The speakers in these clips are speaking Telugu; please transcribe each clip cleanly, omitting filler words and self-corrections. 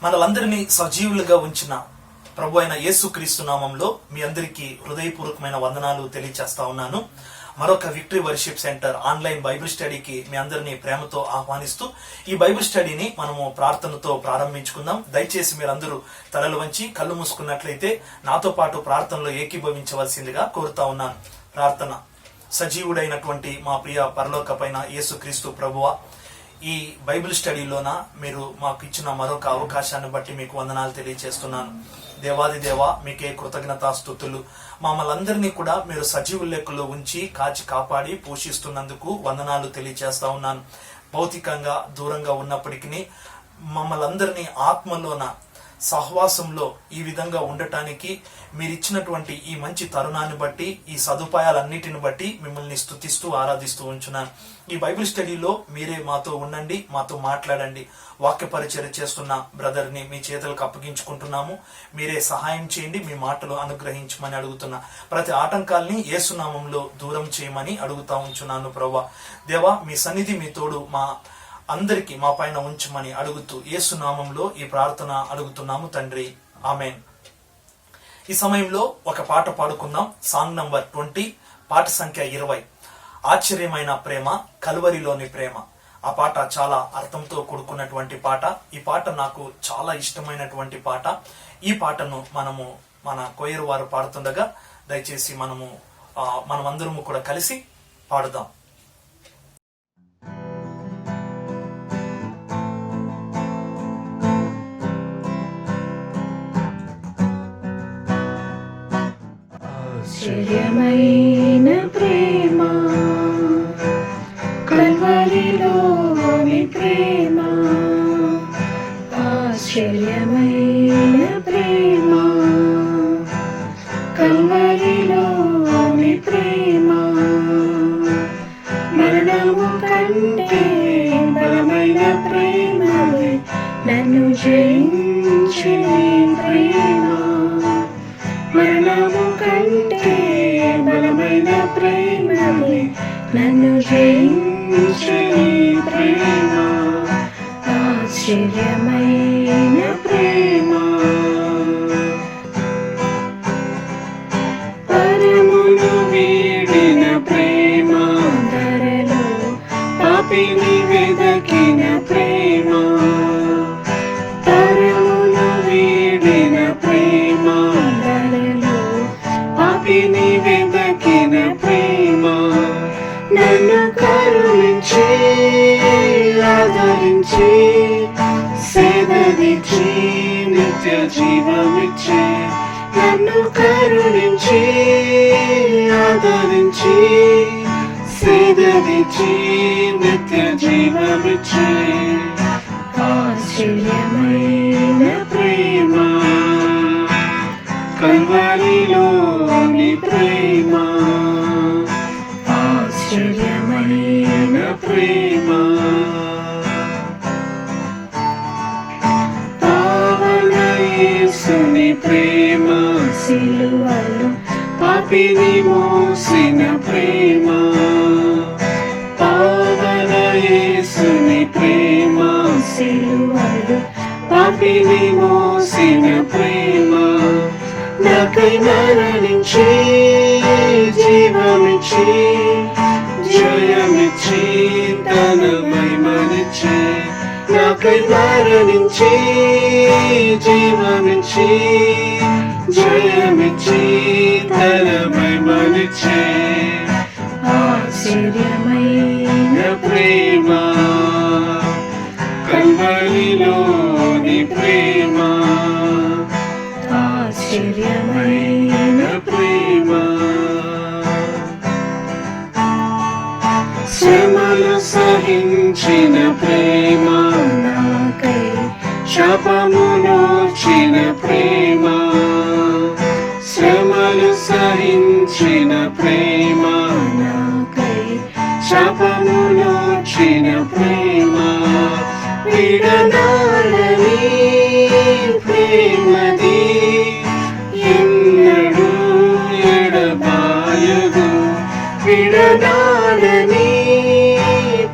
మనలందరినీ సజీవులుగా ఉంచిన ప్రభు అయిన యేసుక్రీస్తు నామంలో మీ అందరికీ హృదయపూర్వకమైన వందనాలు తెలియజేస్తా ఉన్నాను. మరొక Victory Worship Centre online Bible స్టడీకి మీ అందరినీ ప్రేమతో ఆహ్వానిస్తూ ఈ బైబిల్ స్టడీని మనము ప్రార్థనతో ప్రారంభించుకుందాం. దయచేసి మీరందరూ తలలు వంచి కళ్ళు మూసుకున్నట్లయితే నాతో పాటు ప్రార్థనలో ఏకీభవించవలసిందిగా కోరుతా ఉన్నాను. ప్రార్థన. సజీవుడైనటువంటి మా ప్రియ పరలోకపైన యేసుక్రీస్తు ప్రభువా, ఈ బైబిల్ స్టడీలోన మీరు మాకు ఇచ్చిన మరొక అవకాశాన్ని బట్టి మీకు వందనాలు తెలియజేస్తున్నాను. దేవాది దేవా, మీకే కృతజ్ఞతాస్తుతులు. మమ్మల్ని అందరినీ కూడా మీరు సజీవు లెక్కలో ఉంచి కాచి కాపాడి పోషిస్తున్నందుకు వందనాలు తెలియజేస్తా ఉన్నాను. భౌతికంగా దూరంగా ఉన్నప్పటికీ మమ్మల్ని అందరినీ ఆత్మలోన సహవాసంలో ఈ విధంగా ఉండటానికి మీరిచ్చినటువంటి ఈ మంచి తరుణాన్ని బట్టి, ఈ సదుపాయాలన్నిటిని బట్టి మిమ్మల్ని స్తుతిస్తూ ఆరాధిస్తూ ఉంచున్నాను. ఈ బైబిల్ స్టడీలో మీరే మాతో ఉండండి, మాతో మాట్లాడండి. వాక్య పరిచర్య చేస్తున్న బ్రదర్ని మీ చేతులకు అప్పగించుకుంటున్నాము. మీరే సహాయం చేయండి, మీ మాటలు అనుగ్రహించమని అడుగుతున్నా. ప్రతి ఆటంకాల్ని యేసునామంలో దూరం చేయమని అడుగుతా ఉంచున్నాను. ప్రభువా దేవా, మీ సన్నిధి మీ తోడు మా అందరికీ మా పైన ఉంచమని అడుగుతూ యేసునామంలో ఈ ప్రార్థన అడుగుతున్నాము తండ్రి, ఆమెన్. ఈ సమయంలో ఒక పాట పాడుకుందాం. సాంగ్ నంబర్ 20, పాట సంఖ్య 20. ఆశ్చర్యమైన ప్రేమ, కల్వరిలోని ప్రేమ. ఆ పాట చాలా అర్థంతో కూడుకున్నటువంటి పాట. ఈ పాట నాకు చాలా ఇష్టమైనటువంటి పాట. ఈ పాటను మన కొయ్యరు వారు పాడుతుండగా దయచేసి మనమందరము కూడా కలిసి పాడుదాం. ఆశ్చర్యమైన ప్రేమ, కల్వరిలోని ప్రేమ. ఆశ్చర్యమైన ప్రేమ, కల్వరిలోని ప్రేమ. మరణము కంటే బలమైన ప్రేమవే నన్ను జయించిన ప్రేమ. మరణము కంటే బలమైన ప్రేమవే నన్ను జయించిన ప్రేమ. ఆశ్చర్యమైన ప్రేమ. పరమును వీడిన ప్రేమ, ధరలో పాపిని వెదకిన ప్రేమ. పరమును వీడిన ప్రేమ, ధరలో పాపిని వెదకిన ప్రేమ. నన్ను కరుణించి ఆదరించి సేదనిచ్చి నిత్య జీవమిచ్చి. నన్ను కరుణించి ఆదరించి సేదనిచ్చి నిత్య జీవమిచ్చి. ఆశ్చర్యమైన ప్రేమ, కల్వరిలోని ప్రేమ. ఆశ్చర్యమైన ప్రేమ. పావన యేసుని ప్రేమ, సిలువలో పాపిని మోసిన ప్రేమ. పావన యేసుని ప్రేమ, సిలువలో పాపిని మోసిన ప్రేమ. నాకై మరణించి జీవమిచ్చి జయమిచ్చి తన మహిమనిచ్చి. నాకై మరణించి జీవమిచ్చి జయమిచ్చి తన మహిమనిచ్చి. ఆశ్చర్యమైన ప్రేమ, కల్వరిలోని ప్రేమ. ఆశ్చర్యమైన ప్రేమ. శ్రమలు సహించిన ప్రేమ, నాకై శాపమునోచిన ప్రేమ. శ్రమలు సహించిన ప్రేమ, నాకై శాపమునోచిన ప్రేమ. విడనాడని ప్రేమది ఎన్నడూ ఎడబాయదు. విడనాడని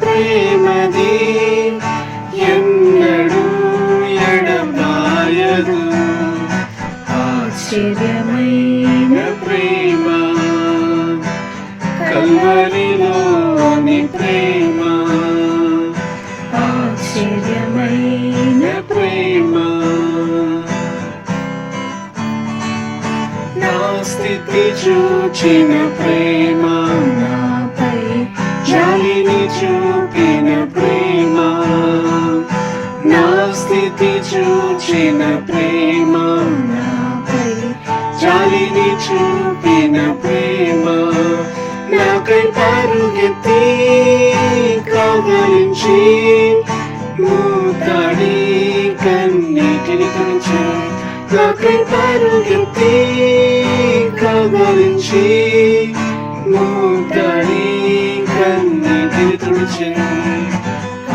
ప్రేమది ఎన్నడూ ఎడబాయదు. ఆశ్చర్యమైన ప్రేమ కల్వరిలోని ప్రేమ ఆశ్చర్యమైన ప్రేమ నా స్థితి చూచిన ప్రేమ నాపై జాలిని చూపిన ప్రేమ నా స్థితి చూచిన ప్రేమ నాపై జాలిని చూపిన ప్రేమ నాకై పరుగెత్తి కౌగలించి మూతాడి కన్నీటిని తుడిచి నాకై పరుగెత్తి కౌగలించి మూతాడి కన్నీటిని తుడిచి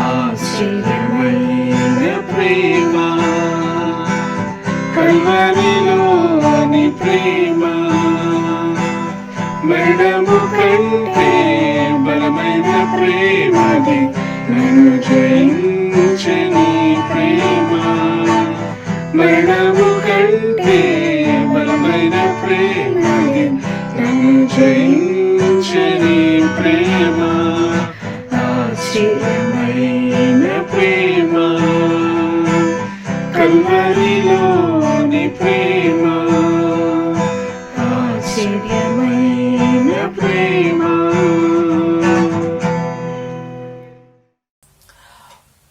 ఆశ్చర్యమైన ప్రేమ కల్వరిలోని ప్రేమ మరణము కంటే బలమైన ప్రేమది నన్ను జయించని ప్రేమ మరణము కంటే బలమైన ప్రేమది నన్ను జయించని ప్రేమ ఆశ్చర్యమైన ప్రేమ కల్వరిలోని ప్రేమ ఆశ్చర్యమైన ప్రేమ.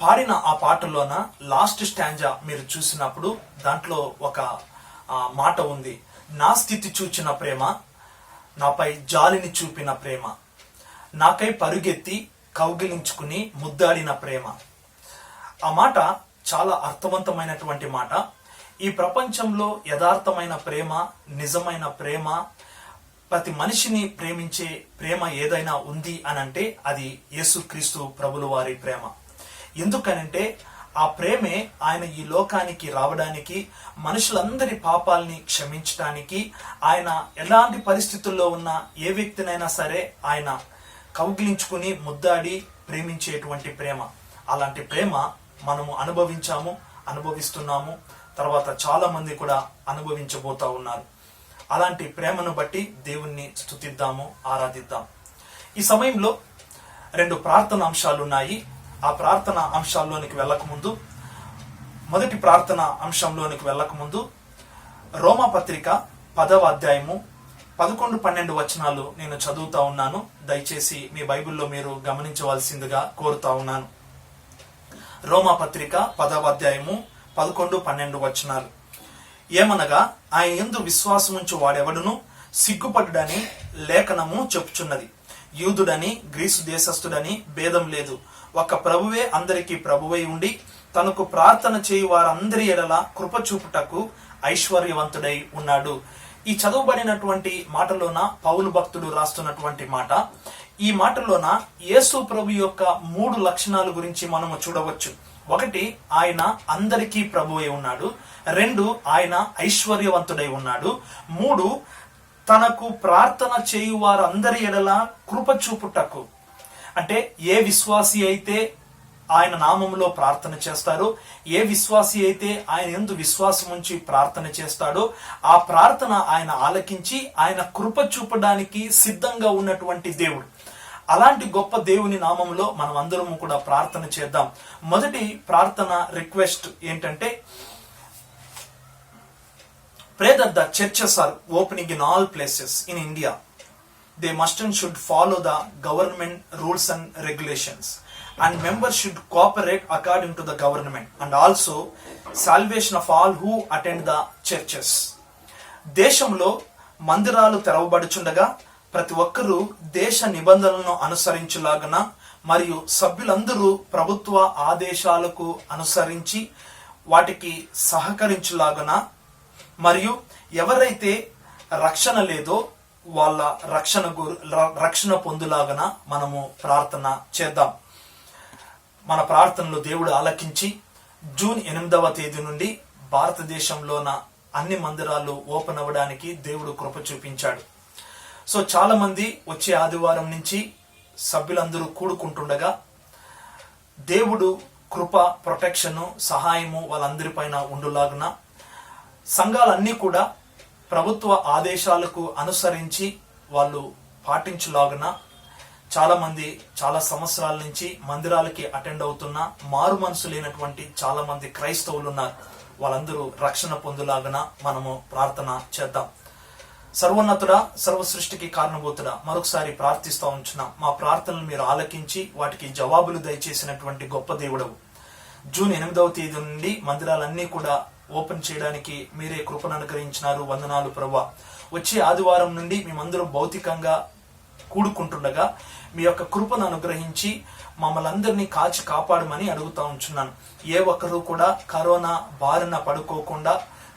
పాడిన ఆ పాటలోన లాస్ట్ స్టాంజా మీరు చూసినప్పుడు దాంట్లో ఒక మాట ఉంది, నా స్థితి చూచిన ప్రేమ నాపై జాలిని చూపిన ప్రేమ నాకై పరుగెత్తి కౌగిలించుకుని ముద్దాడిన ప్రేమ. ఆ మాట చాలా అర్థవంతమైనటువంటి మాట. ఈ ప్రపంచంలో యథార్థమైన ప్రేమ, నిజమైన ప్రేమ, ప్రతి మనిషిని ప్రేమించే ప్రేమ ఏదైనా ఉంది అనంటే అది యేసుక్రీస్తు ప్రభుల వారి ప్రేమ. ఎందుకనంటే ఆ ప్రేమే ఆయన ఈ లోకానికి రావడానికి, మనుషులందరి పాపాలని క్షమించడానికి, ఆయన ఎలాంటి పరిస్థితుల్లో ఉన్న ఏ వ్యక్తినైనా సరే ఆయన కౌగిలించుకుని ముద్దాడి ప్రేమించేటువంటి ప్రేమ. అలాంటి ప్రేమ మనము అనుభవిస్తున్నాము, తర్వాత చాలా మంది కూడా అనుభవించబోతా ఉన్నారు. అలాంటి ప్రేమను బట్టి దేవుణ్ణి స్తుతిద్దాము, ఆరాధిద్దాం. ఈ సమయంలో 2 ప్రార్థన అంశాలు ఉన్నాయి. ఆ ప్రార్థన అంశాల్లోనికి వెళ్ళకముందు, మొదటి ప్రార్థన అంశంలోనికి వెళ్ళకముందు రోమా పత్రిక 10వ అధ్యాయము 11-12 వచనాలు నేను చదువుతా ఉన్నాను. దయచేసి మీ బైబిల్లో మీరు గమనించవలసిందిగా కోరుతా ఉన్నాను. రోమా పత్రిక 10వ అధ్యాయము 11-12 వచనాలు. ఏమనగా ఆయన యందు విశ్వాసముంచు వాడెవడును సిగ్గుపడుడని లేఖనము చెప్పుచున్నది. యూదుడని గ్రీసు దేశస్థుడని భేదం లేదు, ఒక ప్రభువే అందరికీ ప్రభువై ఉండి తనకు ప్రార్థన చేయు వారందరి ఎడల కృప చూపుటకు ఐశ్వర్యవంతుడై ఉన్నాడు. ఈ చదువుబడినటువంటి మాటలోన పౌలు భక్తుడు రాస్తున్నటువంటి మాట. ఈ మాటలోన యేసు ప్రభు యొక్క 3 లక్షణాల గురించి మనము చూడవచ్చు. 1, ఆయన అందరికీ ప్రభువై ఉన్నాడు. 2, ఆయన ఐశ్వర్యవంతుడై ఉన్నాడు. 3, తనకు ప్రార్థన చేయు వారందరి ఎడల కృప చూపుటకు. అంటే ఏ విశ్వాసి అయితే ఆయన నామములో ప్రార్థన చేస్తారో, ఏ విశ్వాసి అయితే ఆయన యందు విశ్వాసం ఉంచి ప్రార్థన చేస్తాడో ఆ ప్రార్థన ఆయన ఆలకించి ఆయన కృప చూపడానికి సిద్ధంగా ఉన్నటువంటి దేవుడు. అలాంటి గొప్ప దేవుని నామములో మనం అందరము కూడా ప్రార్థన చేద్దాం. మొదటి ప్రార్థన రిక్వెస్ట్ ఏంటంటే, pray that the churches are opening in all places in India. They must and should follow the government rules and regulations, and members should cooperate according to the government, and also salvation of all who attend the churches. దేశంలో మందిరాలు తెరవబడుచుండగా ప్రతి ఒక్కరూ దేశ నిబంధనలను అనుసరించులాగన మరియు సభ్యులందరూ ప్రభుత్వ ఆదేశాలకు అనుసరించి వాటికి సహకరించులాగన మరియు ఎవరైతే రక్షణ లేదో వాళ్ళ రక్షణ పొందులాగన మనము ప్రార్థన చేద్దాం. మన ప్రార్థనలు దేవుడు ఆలకించి జూన్ 8వ తేదీ నుండి భారతదేశంలోన అన్ని మందిరాలు ఓపెన్ అవ్వడానికి దేవుడు కృప చూపించాడు. సో చాలా మంది వచ్చే ఆదివారం నుంచి సభ్యులందరూ కూడుకుంటుండగా దేవుడు కృప, ప్రొటెక్షన్, సహాయము వాళ్ళందరిపైన ఉండులాగున సంఘాలన్నీ కూడా ప్రభుత్వ ఆదేశాలకు అనుసరించి వాళ్ళు పాటించులాగున చాలా మంది చాలా సంవత్సరాల నుంచి మందిరాలకి అటెండ్ అవుతున్న మారు మనసు లేనటువంటి చాలా మంది క్రైస్తవులు ఉన్నారు. వాళ్ళందరూ రక్షణ పొందులాగున మనము ప్రార్థన చేద్దాం. సర్వోన్నతుడా, సర్వ సృష్టికి కారణభూతుడా, మరొకసారి ప్రార్థిస్తా ఉంచున్నాం. మా ప్రార్థనలు మీరు ఆలకించి వాటికి జవాబులు దయచేసినటువంటి గొప్ప దేవుడవు. జూన్ 8వ తేదీ నుండి మందిరాలన్నీ కూడా ఓపెన్ చేయడానికి మీరే కృపను అనుగ్రహించినారు. వందనాలు ప్రభువా. వచ్చే ఆదివారం నుండి మేమందరం భౌతికంగా కూడుకుంటుండగా మీ యొక్క కృపను అనుగ్రహించి మమ్మల్ని అందరినీ కాచి కాపాడమని అడుగుతా ఉంచున్నాను. ఏ ఒక్కరూ కూడా కరోనా బారిన పడుకోకుండా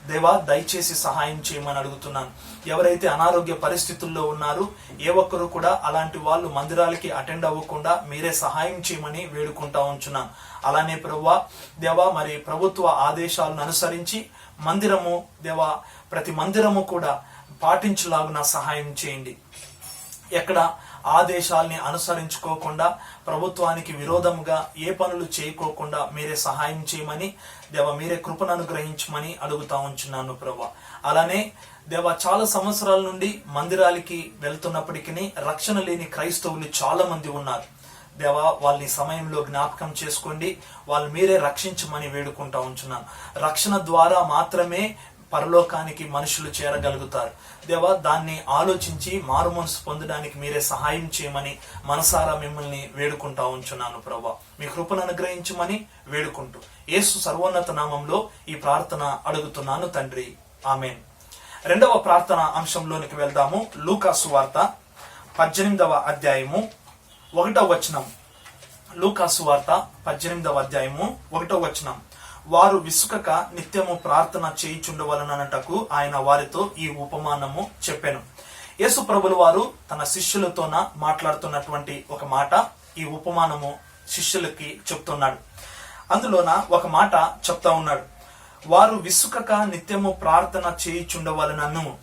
దేవా దయచేసి సహాయం చేయమని అడుగుతున్నాను. ఎవరైతే అనారోగ్య పరిస్థితుల్లో ఉన్నారో ఏ ఒక్కరు కూడా అలాంటి వాళ్ళు మందిరాలకి అటెండ్ అవ్వకుండా మీరే సహాయం చేయమని వేడుకుంటా ఉంచున్నాను. అలానే ప్రభువా దేవా, మరి ప్రభుత్వ ఆదేశాలను అనుసరించి మందిరము దేవా ప్రతి మందిరము కూడా పాటించులాగున సహాయం చేయండి. ఎక్కడ ఆదేశాల్ని అనుసరించుకోకుండా ప్రభుత్వానికి విరోధముగా ఏ పనులు చేయకోకుండా మీరే సహాయం చేయమని దేవా మీరే కృపను అనుగ్రహించమని అడుగుతా ఉంచున్నాను ప్రభువా. అలానే దేవా చాలా సంవత్సరాల నుండి మందిరాలకి వెళ్తున్నప్పటికీ రక్షణ లేని క్రైస్తవులు చాలా మంది ఉన్నారు. దేవా వాళ్ళని సమయంలో జ్ఞాపకం చేసుకోండి, వాళ్ళు మీరే రక్షించమని వేడుకుంటా ఉంచున్నాను. రక్షణ ద్వారా మాత్రమే పరలోకానికి మనుషులు చేరగలుగుతారు. దేవా దాన్ని ఆలోచించి మారు మనసు పొందడానికి మీరే సహాయం చేయమని మనసారా మిమ్మల్ని వేడుకుంటా ఉంచున్నాను ప్రభువా. మీ కృపను అనుగ్రహించమని వేడుకుంటూ యేసు సర్వోన్నత నామంలో ఈ ప్రార్థన అడుగుతున్నాను తండ్రి, ఆమేన్. రెండవ ప్రార్థన అంశంలోనికి వెళ్దాము. లూకా సువార్త 18వ అధ్యాయము 1వ వచనం. లూకా సువార్త 18వ అధ్యాయము 1వ వచనం. వారు విసుకక నిత్యము ప్రార్థన చేయుచుండవలనటకు ఆయన వారితో ఈ ఉపమానము చెప్పెను. యేసు ప్రభుల వారు తన శిష్యులతోన మాట్లాడుతున్నటువంటి ఒక మాట ఈ ఉపమానము శిష్యులకి చెప్తున్నాడు. అందులోన ఒక మాట చెప్తా ఉన్నాడు, వారు విసుకక నిత్యము ప్రార్థన చేయుచుండవలనను.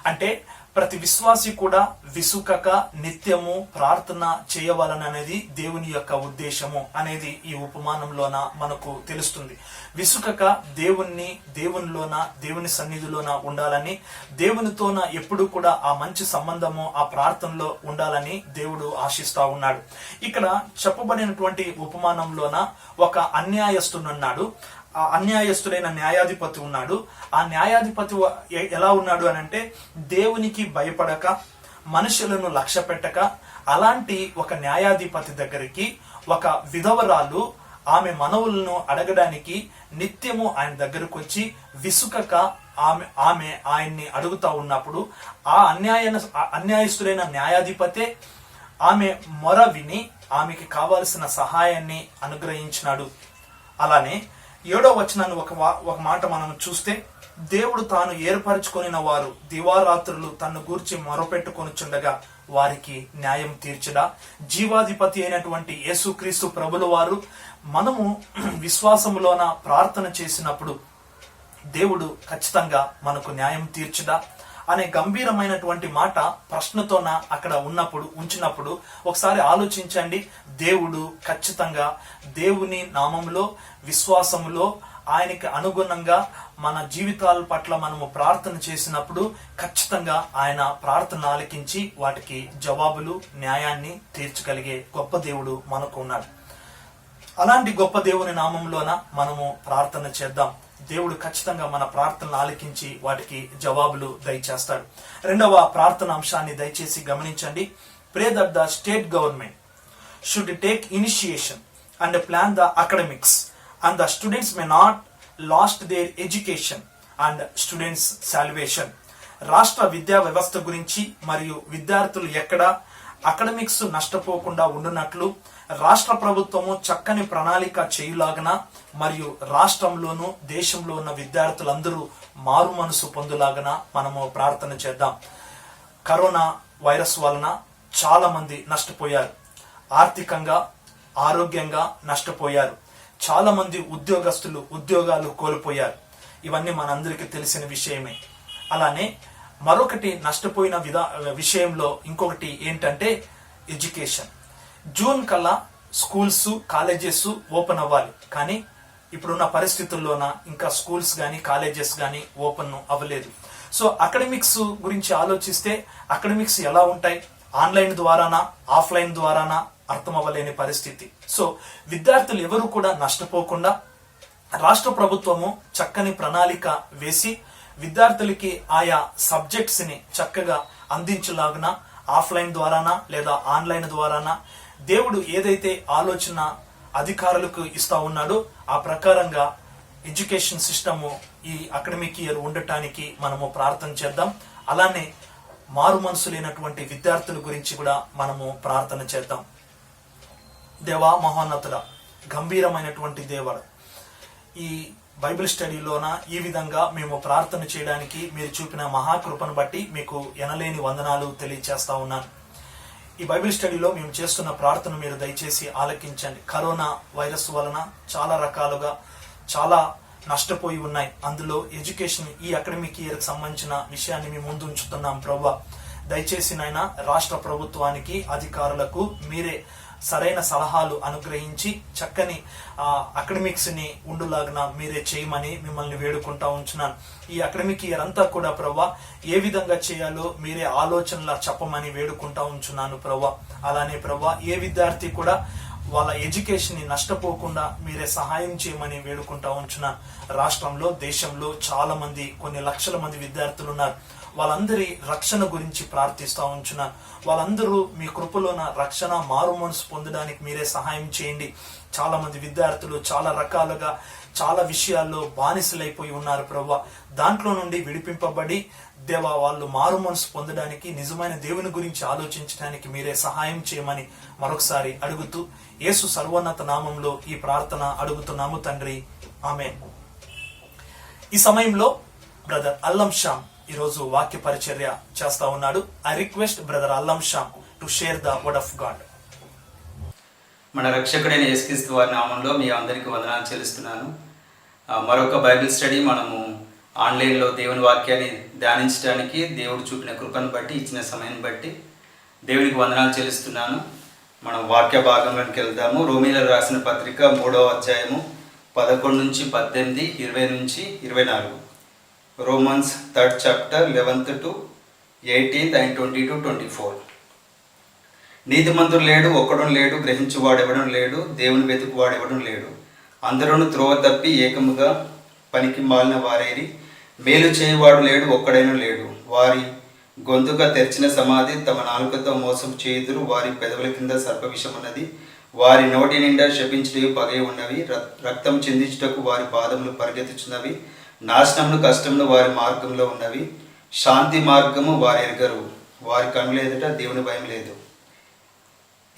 అంటే ప్రతి విశ్వాసి కూడా విసుకక నిత్యము ప్రార్థన చేయవలననేది దేవుని యొక్క ఉద్దేశము అనేది ఈ ఉపమానంలోన మనకు తెలుస్తుంది. విసుకక దేవునిలోన దేవుని సన్నిధిలోన ఉండాలని, దేవునితోన ఎప్పుడు కూడా ఆ మంచి సంబంధము ఆ ప్రార్థనలో ఉండాలని దేవుడు ఆశిస్తా ఉన్నాడు. ఇక్కడ చెప్పబడినటువంటి ఉపమానంలోన ఒక అన్యాయస్తుడున్నాడు. ఆ అన్యాయస్తుడైన న్యాయాధిపతి ఉన్నాడు. ఆ న్యాయాధిపతి ఎలా ఉన్నాడు అని అంటే దేవునికి భయపడక మనుషులను లక్ష్య పెట్టక అలాంటి ఒక న్యాయాధిపతి దగ్గరికి ఒక విధవరాలు ఆమె మనవులను అడగడానికి నిత్యము ఆయన దగ్గరకు వచ్చి విసుకక ఆమె ఆయన్ని అడుగుతా ఉన్నప్పుడు ఆ అన్యాయస్తుడైన న్యాయాధిపతే ఆమె మొర విని ఆమెకి కావాల్సిన సహాయాన్ని అనుగ్రహించినాడు. అలానే 7వ వచనాన్ని ఒక మాట మనం చూస్తే, దేవుడు తాను ఏర్పరచుకొనిన వారు దివారాత్రులు తన్ను గూర్చి మొరపెట్టుకొనుచుండగా వారికి న్యాయం తీర్చడా. జీవాధిపతి అయినటువంటి యేసుక్రీస్తు ప్రభుల వారు మనము విశ్వాసములోన ప్రార్థన చేసినప్పుడు దేవుడు ఖచ్చితంగా మనకు న్యాయం తీర్చడా అనే గంభీరమైనటువంటి మాట ప్రశ్నతోన అక్కడ ఉంచినప్పుడు ఒకసారి ఆలోచించండి. దేవుడు ఖచ్చితంగా దేవుని నామములో విశ్వాసములో ఆయనకి అనుగుణంగా మన జీవితాల పట్ల మనము ప్రార్థన చేసినప్పుడు ఖచ్చితంగా ఆయన ప్రార్థన ఆలకించి వాటికి జవాబులు న్యాయాన్ని తీర్చగలిగే గొప్ప దేవుడు మనకు ఉన్నాడు. అలాంటి గొప్ప దేవుని నామంలోన మనము ప్రార్థన చేద్దాం. దేవుడు ఖచ్చితంగా మన ప్రార్థనలు ఆలకించి వాటికి జవాబులు దయచేస్తాడు. రెండవ ప్రార్థన అంశాన్ని దయచేసి గమనించండి. Pray that the state government should take initiation and plan the academics and the students may not lost their education and students salvation. రాష్ట్ర విద్యా వ్యవస్థ గురించి మరియు విద్యార్థులు ఎక్కడ అకాడమిక్స్ నష్టపోకుండా ఉండునట్లు రాష్ట్ర ప్రభుత్వము చక్కని ప్రణాళిక చేయులాగన మరియు రాష్ట్రంలోను దేశంలో ఉన్న విద్యార్థులందరూ మారు మనసు పొందులాగన మనము ప్రార్థన చేద్దాం. కరోనా వైరస్ వలన చాలా మంది నష్టపోయారు. ఆర్థికంగా ఆరోగ్యంగా నష్టపోయారు. చాలా మంది ఉద్యోగస్తులు ఉద్యోగాలు కోల్పోయారు. ఇవన్నీ మనందరికీ తెలిసిన విషయమే. అలానే మరొకటి నష్టపోయిన విషయంలో ఇంకొకటి ఏంటంటే ఎడ్యుకేషన్. జూన్ కల్లా స్కూల్స్ కాలేజెస్ ఓపెన్ అవ్వాలి. కానీ ఇప్పుడున్న పరిస్థితుల్లోన ఇంకా స్కూల్స్ గానీ కాలేజెస్ గానీ ఓపెన్ అవ్వలేదు. సో అకాడమిక్స్ గురించి ఆలోచిస్తే అకాడమిక్స్ ఎలా ఉంటాయి, ఆన్లైన్ ద్వారానా ఆఫ్లైన్ ద్వారానా అర్థం అవ్వలేని పరిస్థితి. సో విద్యార్థులు ఎవరు కూడా నష్టపోకుండా రాష్ట్ర ప్రభుత్వము చక్కని ప్రణాళిక వేసి విద్యార్థులకి ఆయా సబ్జెక్ట్స్ ని చక్కగా అందించలాగున ఆఫ్లైన్ ద్వారానా లేదా ఆన్లైన్ ద్వారానా దేవుడు ఏదైతే ఆలోచన అధికారులకు ఇస్తా ఉన్నాడో ఆ ప్రకారంగా ఎడ్యుకేషన్ సిస్టమ్ ఈ అకాడమిక్ ఇయర్ ఉండటానికి మనము ప్రార్థన చేద్దాం. అలానే మారు మనసు లేనటువంటి విద్యార్థుల గురించి కూడా మనము ప్రార్థన చేద్దాం. దేవా మహోన్నతుడ, గంభీరమైనటువంటి దేవుడు, ఈ బైబిల్ స్టడీలోన ఈ విధంగా మేము ప్రార్థన చేయడానికి మీరు చూపిన మహాకృపను బట్టి మీకు ఎనలేని వందనాలు తెలియచేస్తా ఉన్నాను. ఈ బైబిల్ స్టడీలో మేము చేస్తున్న ప్రార్థన మీరు దయచేసి ఆలకించండి. కరోనా వైరస్ వలన చాలా రకాలుగా చాలా నష్టపోయి ఉన్నాయి. అందులో ఎడ్యుకేషన్ ఈ అకాడమిక్ ఇయర్ కి సంబంధించిన విషయాన్ని మేము ముందు ఉంచుతున్నాం. ప్రభువా, దయచేసి నాయన రాష్ట్ర ప్రభుత్వానికి అధికారులకు మీరే సరైన సలహాలు అనుగ్రహించి చక్కని అకాడమిక్స్ ని ఉండులాగా మీరే చేయమని మిమ్మల్ని వేడుకుంటా ఉంచున్నాను. ఈ అకాడమిక్ ఇయర్ అంతా కూడా ప్రభా ఏ విధంగా చేయాలో మీరే ఆలోచనలా చెప్పమని వేడుకుంటా ఉంచున్నాను ప్రభా. అలానే ప్రభా ఏ విద్యార్థి కూడా వాళ్ళ ఎడ్యుకేషన్ ని నష్టపోకుండా మీరే సహాయం చేయమని వేడుకుంటా ఉంచున్నాను. రాష్ట్రంలో దేశంలో చాలా మంది కొన్ని లక్షల మంది విద్యార్థులు ఉన్నారు. వాళ్ళందరి రక్షణ గురించి ప్రార్థిస్తా ఉంచున్నాను. వాళ్ళందరూ మీ కృపలోన రక్షణ మారు మనసు పొందడానికి మీరే సహాయం చేయండి. చాలా మంది విద్యార్థులు చాలా రకాలుగా చాలా విషయాల్లో బానిసలైపోయి ఉన్నారు ప్రభువా. దాంట్లో నుండి విడిపింపబడి దేవా వాళ్ళు మారు మనసు పొందడానికి నిజమైన దేవుని గురించి ఆలోచించడానికి మీరే సహాయం చేయమని మరొకసారి అడుగుతూ యేసు సర్వోన్నత నామంలో ఈ ప్రార్థన అడుగుతున్నాము తండ్రి, ఆమేన్. ఈ సమయంలో బ్రదర్ అల్లం షామ్ ఈరోజు వాక్య పరిచర్య చేస్తా ఉన్నాడు. ఐ రిక్వెస్ట్ బ్రదర్ అల్లం Sam to share the word of God. మన రక్షకుడైన యేసుక్రీస్తు వారి నామంలో మీ అందరికీ వందనాలు చెల్లిస్తున్నాను. మరొక బైబిల్ స్టడీ మనము ఆన్లైన్లో దేవుని వాక్యాన్ని ధ్యానించడానికి దేవుడు చూపిన కృపను బట్టి ఇచ్చిన సమయాన్ని బట్టి దేవునికి వందనాలు చెల్లిస్తున్నాను. మనం వాక్య భాగంలోకి వెళ్దాము. రోమీయులకు రాసిన పత్రిక 3వ అధ్యాయము 11 నుంచి 18, 20 నుంచి 24. Romans 3rd chapter 11th to 18th and 20 to 24. నీతిమంతుడు లేడు, ఒక్కడు లేడు, గ్రహించువాడెవడం లేడు, దేవుని వెతుకువాడెవడం లేడు. అందరూ త్రోవ తప్పి ఏకముగా పనికి మాలిన వారేరి, మేలు చేయువాడు లేడు, ఒక్కడైనా లేడు. వారి గొంతుగా తెరిచిన సమాధి, తమ నాలుకతో మోసం చేయుదురు. వారి పెదవుల కింద సర్పవిషం ఉన్నది, వారి నోటి నిండా శపించుటకు పగే ఉన్నవి. రక్తం చిందించుటకు వారి పాదములు పరిగెత్తుచున్నవి. నాశనమును కష్టమును వారి మార్గంలో ఉన్నవి. శాంతి మార్గము వారు ఎరగరు. వారి కన్నుల ఎదుట దేవుని భయం లేదు.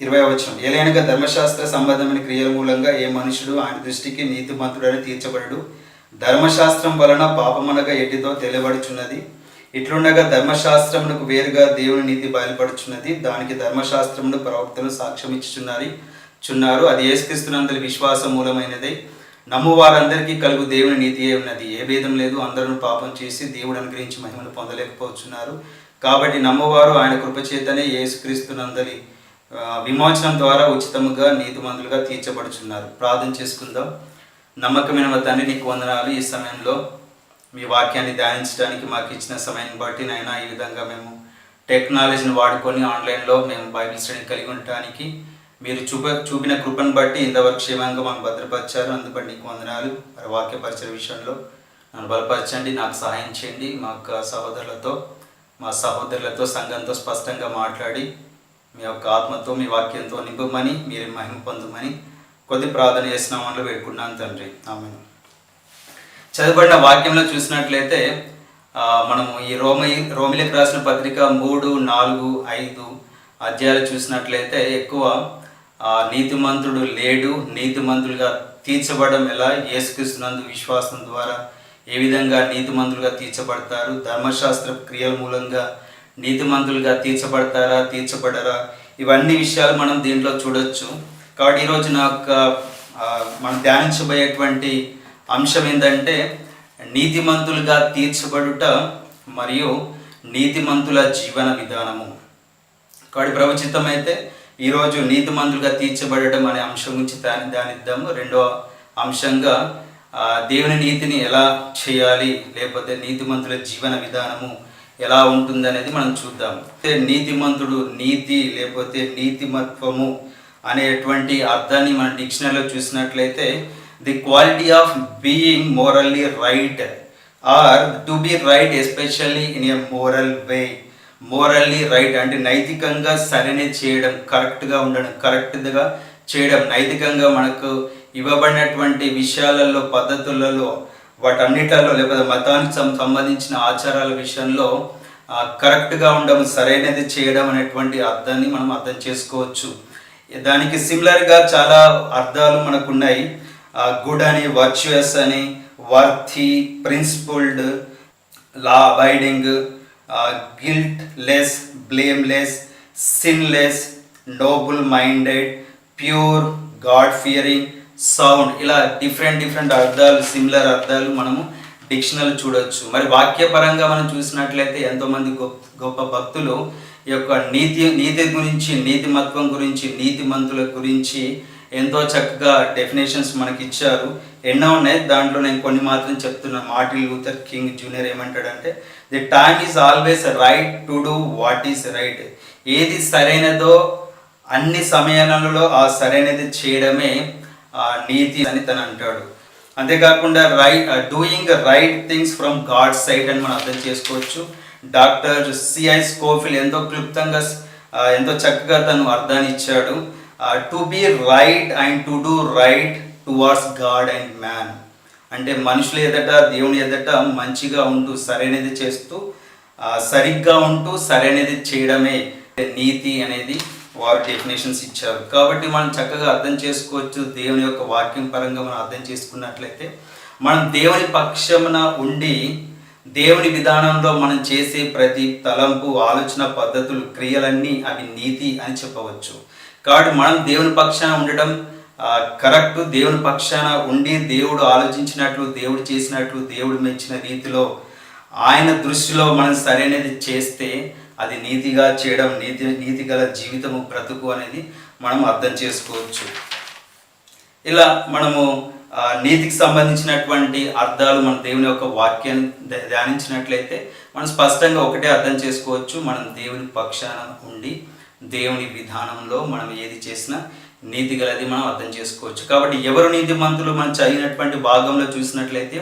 20వ వచనం. ఏలైనగా ధర్మశాస్త్ర సంబంధమైన క్రియల మూలంగా ఏ మనుషుడు ఆయన దృష్టికి నీతిమంతుడని తీర్చబడడు. ధర్మశాస్త్రం వలన పాపమనగా ఎట్టిదో తెలియబడుచున్నది. ఇట్లుండగా ధర్మశాస్త్రమునకు వేరుగా దేవుని నీతి బయలుపడుచున్నది. దానికి ధర్మశాస్త్రమును ప్రవక్తలు సాక్ష్యం ఇచ్చుచున్నారు. అది యేసుక్రీస్తునందలి విశ్వాసం మూలమైనదే. నమ్ము వారందరికీ కలుగు దేవుని నీతియే ఉన్నది. ఏ భేదం లేదు. అందరూ పాపం చేసి దేవుడు అనుగ్రహించి మహిమను పొందలేకపోతున్నారు. కాబట్టి నమ్మువారు ఆయన కృపచేతనే యేసుక్రీస్తునందలి విమోచనం ద్వారా ఉచితముగా నీతిమంతులుగా తీర్చబడుచున్నారు. ప్రార్థన చేసుకుందాం. నమ్మకమైన మా తండ్రి, నీకు వందనాలు. ఈ సమయంలో మీ వాక్యాన్ని ధ్యానించడానికి మాకు ఇచ్చిన సమయాన్ని బట్టి నైనా ఈ విధంగా మేము టెక్నాలజీని వాడుకొని ఆన్లైన్లో మేము బైబిల్ స్టడీ కలిగి ఉండటానికి మీరు చూపిన కృపను బట్టి ఇంతవరకు క్షేమంగా మాకు భద్రపరిచారు. అందుబట్టి నీకు వందనాలు. మరి వాక్య పరిచయ విషయంలో నన్ను బలపరచండి, నాకు సహాయం చేయండి. మా సహోదరులతో సంఘంతో స్పష్టంగా మాట్లాడి మీ యొక్క ఆత్మతో మీ వాక్యంతో నింపమని, మీరు మహిమ పొందమని కొద్ది ప్రార్థన చేసిన వాళ్ళు వేడుకున్నాను తండ్రి, ఆమేన్. చదువుబడిన వాక్యంలో చూసినట్లయితే మనము ఈ రోమిలకు రాసిన పత్రిక 3, 4, 5 అధ్యాయాలు చూసినట్లయితే ఎక్కువ నీతిమంతుడు లేడు, నీతిమంతులుగా తీర్చబడడం ఎలా, యేసుక్రీస్తునందు విశ్వాసం ద్వారా ఏ విధంగా నీతిమంతులుగా తీర్చబడతారు, ధర్మశాస్త్ర క్రియల మూలంగా నీతిమంతులుగా తీర్చబడరా, ఇవన్నీ విషయాలు మనం దీంట్లో చూడొచ్చు. కాబట్టి ఈరోజు మనం ధ్యానించబోయేటువంటి అంశం ఏంటంటే నీతిమంతులుగా తీర్చబడుట మరియు నీతిమంతుల జీవన విధానము. కాబట్టి ప్రభు చిత్తమైతే ఈరోజు నీతిమంతులుగా తీర్చబడడం అనే అంశం గురించి ధ్యానిద్దాము. రెండవ అంశంగా దేవుని నీతిని ఎలా చేయాలి, లేకపోతే నీతిమంతుల జీవన విధానము ఎలా ఉంటుంది అనేది మనం చూద్దాం. నీతిమంతుడు, నీతి లేకపోతే నీతిమత్వము అనేటువంటి అర్థాన్ని మన డిక్షనరీలో చూసినట్లయితే the quality of being morally right are to be right especially in a moral way. Morally right అంటే నైతికంగా సరైనది చేయడం, కరెక్ట్గా ఉండడం, కరెక్ట్గా చేయడం, నైతికంగా మనకు ఇవ్వబడినటువంటి విషయాలలో, పద్ధతులలో, వాటన్నిటిలో లేకపోతే మతానికి సంబంధించిన ఆచారాల విషయంలో కరెక్ట్గా ఉండడం, సరైనది చేయడం అనేటువంటి అర్థాన్ని మనం అర్థం చేసుకోవచ్చు. దానికి సిమిలర్గా చాలా అర్థాలు మనకు ఉన్నాయి. గుడ్ అని, వర్చువస్ అని, worthy, principled, law abiding, guiltless, blameless, sinless, noble minded, pure, god fearing, sound, ఇలా డిఫరెంట్ అర్థాలు, సిమిలర్ అర్థాలు మనము డిక్షనరీలో చూడవచ్చు. మరి వాక్యపరంగా మనం చూసినట్లయితే ఎంతోమంది గొప్ప భక్తులు ఈ యొక్క నీతి గురించి, నీతిమత్వం గురించి, నీతిమంతుల గురించి ఎంతో చక్కగా డెఫినేషన్స్ మనకి ఇచ్చారు. ఎన్నో ఉన్నాయి, దాంట్లో నేను కొన్ని మాత్రం చెప్తున్నాను. మార్టిన్ లూథర్ కింగ్ జూనియర్ ఏమంటాడంటే, the time is always right to do what is right. ఏది సరైనదో అన్ని సమయాలలో ఆ సరైనది చేయడమే నీతి అని తను అంటాడు. అంతేకాకుండా doing right things from God side అని మనం అర్థం చేసుకోవచ్చు. డాక్టర్ సిఐ స్కోఫిల్ ఎంతో క్లుప్తంగా, ఎంతో చక్కగా తను అర్థాన్ని ఇచ్చాడు. To be right and to do right towards God and man అంటే మనుషుల ఎదుట, దేవుని ఎదుట మంచిగా ఉంటూ, సరైనది చేస్తూ, సరిగ్గా ఉంటూ సరైనది చేయడమే నీతి అనేది వారు డెఫినేషన్స్ ఇచ్చారు. కాబట్టి మనం చక్కగా అర్థం చేసుకోవచ్చు. దేవుని యొక్క వాక్యం పరంగా మనం అర్థం చేసుకున్నట్లయితే మనం దేవుని పక్షమున ఉండి, దేవుని విధానంలో మనం చేసే ప్రతి తలంపు, ఆలోచన, పద్ధతులు, క్రియలన్నీ అవి నీతి అని చెప్పవచ్చు. కాబట్టి మనం దేవుని పక్షాన ఉండడం కరెక్ట్. దేవుని పక్షాన ఉండి దేవుడు ఆలోచించినట్లు, దేవుడు చేసినట్లు, దేవుడు మెచ్చిన రీతిలో, ఆయన దృష్టిలో మనం సరైనది చేస్తే అది నీతిగా చేయడం, నీతి గల జీవితము, బ్రతుకు అనేది మనం అర్థం చేసుకోవచ్చు. ఇలా మనము నీతికి సంబంధించినటువంటి అర్థాలు మన దేవుని యొక్క వాక్యాన్ని ధ్యానించినట్లయితే మనం స్పష్టంగా ఒకటే అర్థం చేసుకోవచ్చు. మనం దేవుని పక్షాన ఉండి దేవుని విధానంలో మనం ఏది చేసినా నీతి గలది మనం అర్థం చేసుకోవచ్చు. కాబట్టి ఎవరు నీతిమంతులు మనం చదివినటువంటి భాగంలో చూసినట్లయితే,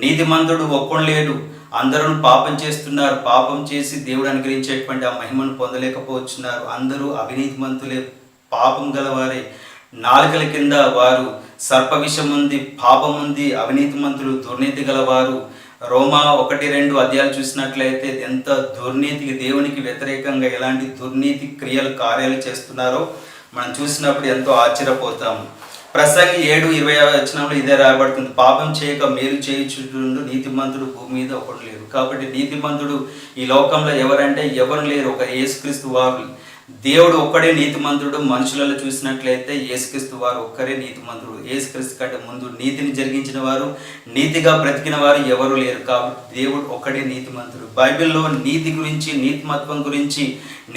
నీతిమంతుడు ఒక్కడు లేడు, అందరూ పాపం చేస్తున్నారు, పాపం చేసి దేవుడు అనుగ్రహించేటువంటి ఆ మహిమను పొందలేకపోతున్నారు, అందరూ అవినీతిమంతులే, పాపం గలవారే, నాలుకల కింద వారు సర్ప విషం ఉంది, పాపం ఉంది, అవినీతిమంతులు, దుర్నీతి గలవారు. రోమా 1-2 అధ్యాయాలు చూసినట్లయితే ఎంత దుర్నీతికి, దేవునికి వ్యతిరేకంగా ఎలాంటి దుర్నీతి కార్యాలు చేస్తున్నారో మనం చూసినప్పుడు ఎంతో ఆశ్చర్యపోతాము. ప్రసంగి 7:20 ఇదే రాయబడుతుంది, పాపం చేయక మేలు చేయుచుండు నీతిమంతుడు భూమి మీద ఒకడు లేరు. కాబట్టి నీతిమంతుడు ఈ లోకంలో ఎవరంటే ఎవరు లేరు, ఒక యేసుక్రీస్తు వారు. దేవుడు ఒక్కడే నీతిమంతుడు. మనుషులలో చూసినట్లయితే యేసుక్రీస్తు వారు ఒక్కరే నీతిమంతుడు. యేసుక్రీస్తు కంటే ముందు నీతిని జరిగించిన వారు, నీతిగా బ్రతికిన వారు ఎవరు లేరు. కాబట్టి దేవుడు ఒక్కడే నీతిమంతుడు. బైబిల్లో నీతి గురించి, నీతిమత్వం గురించి,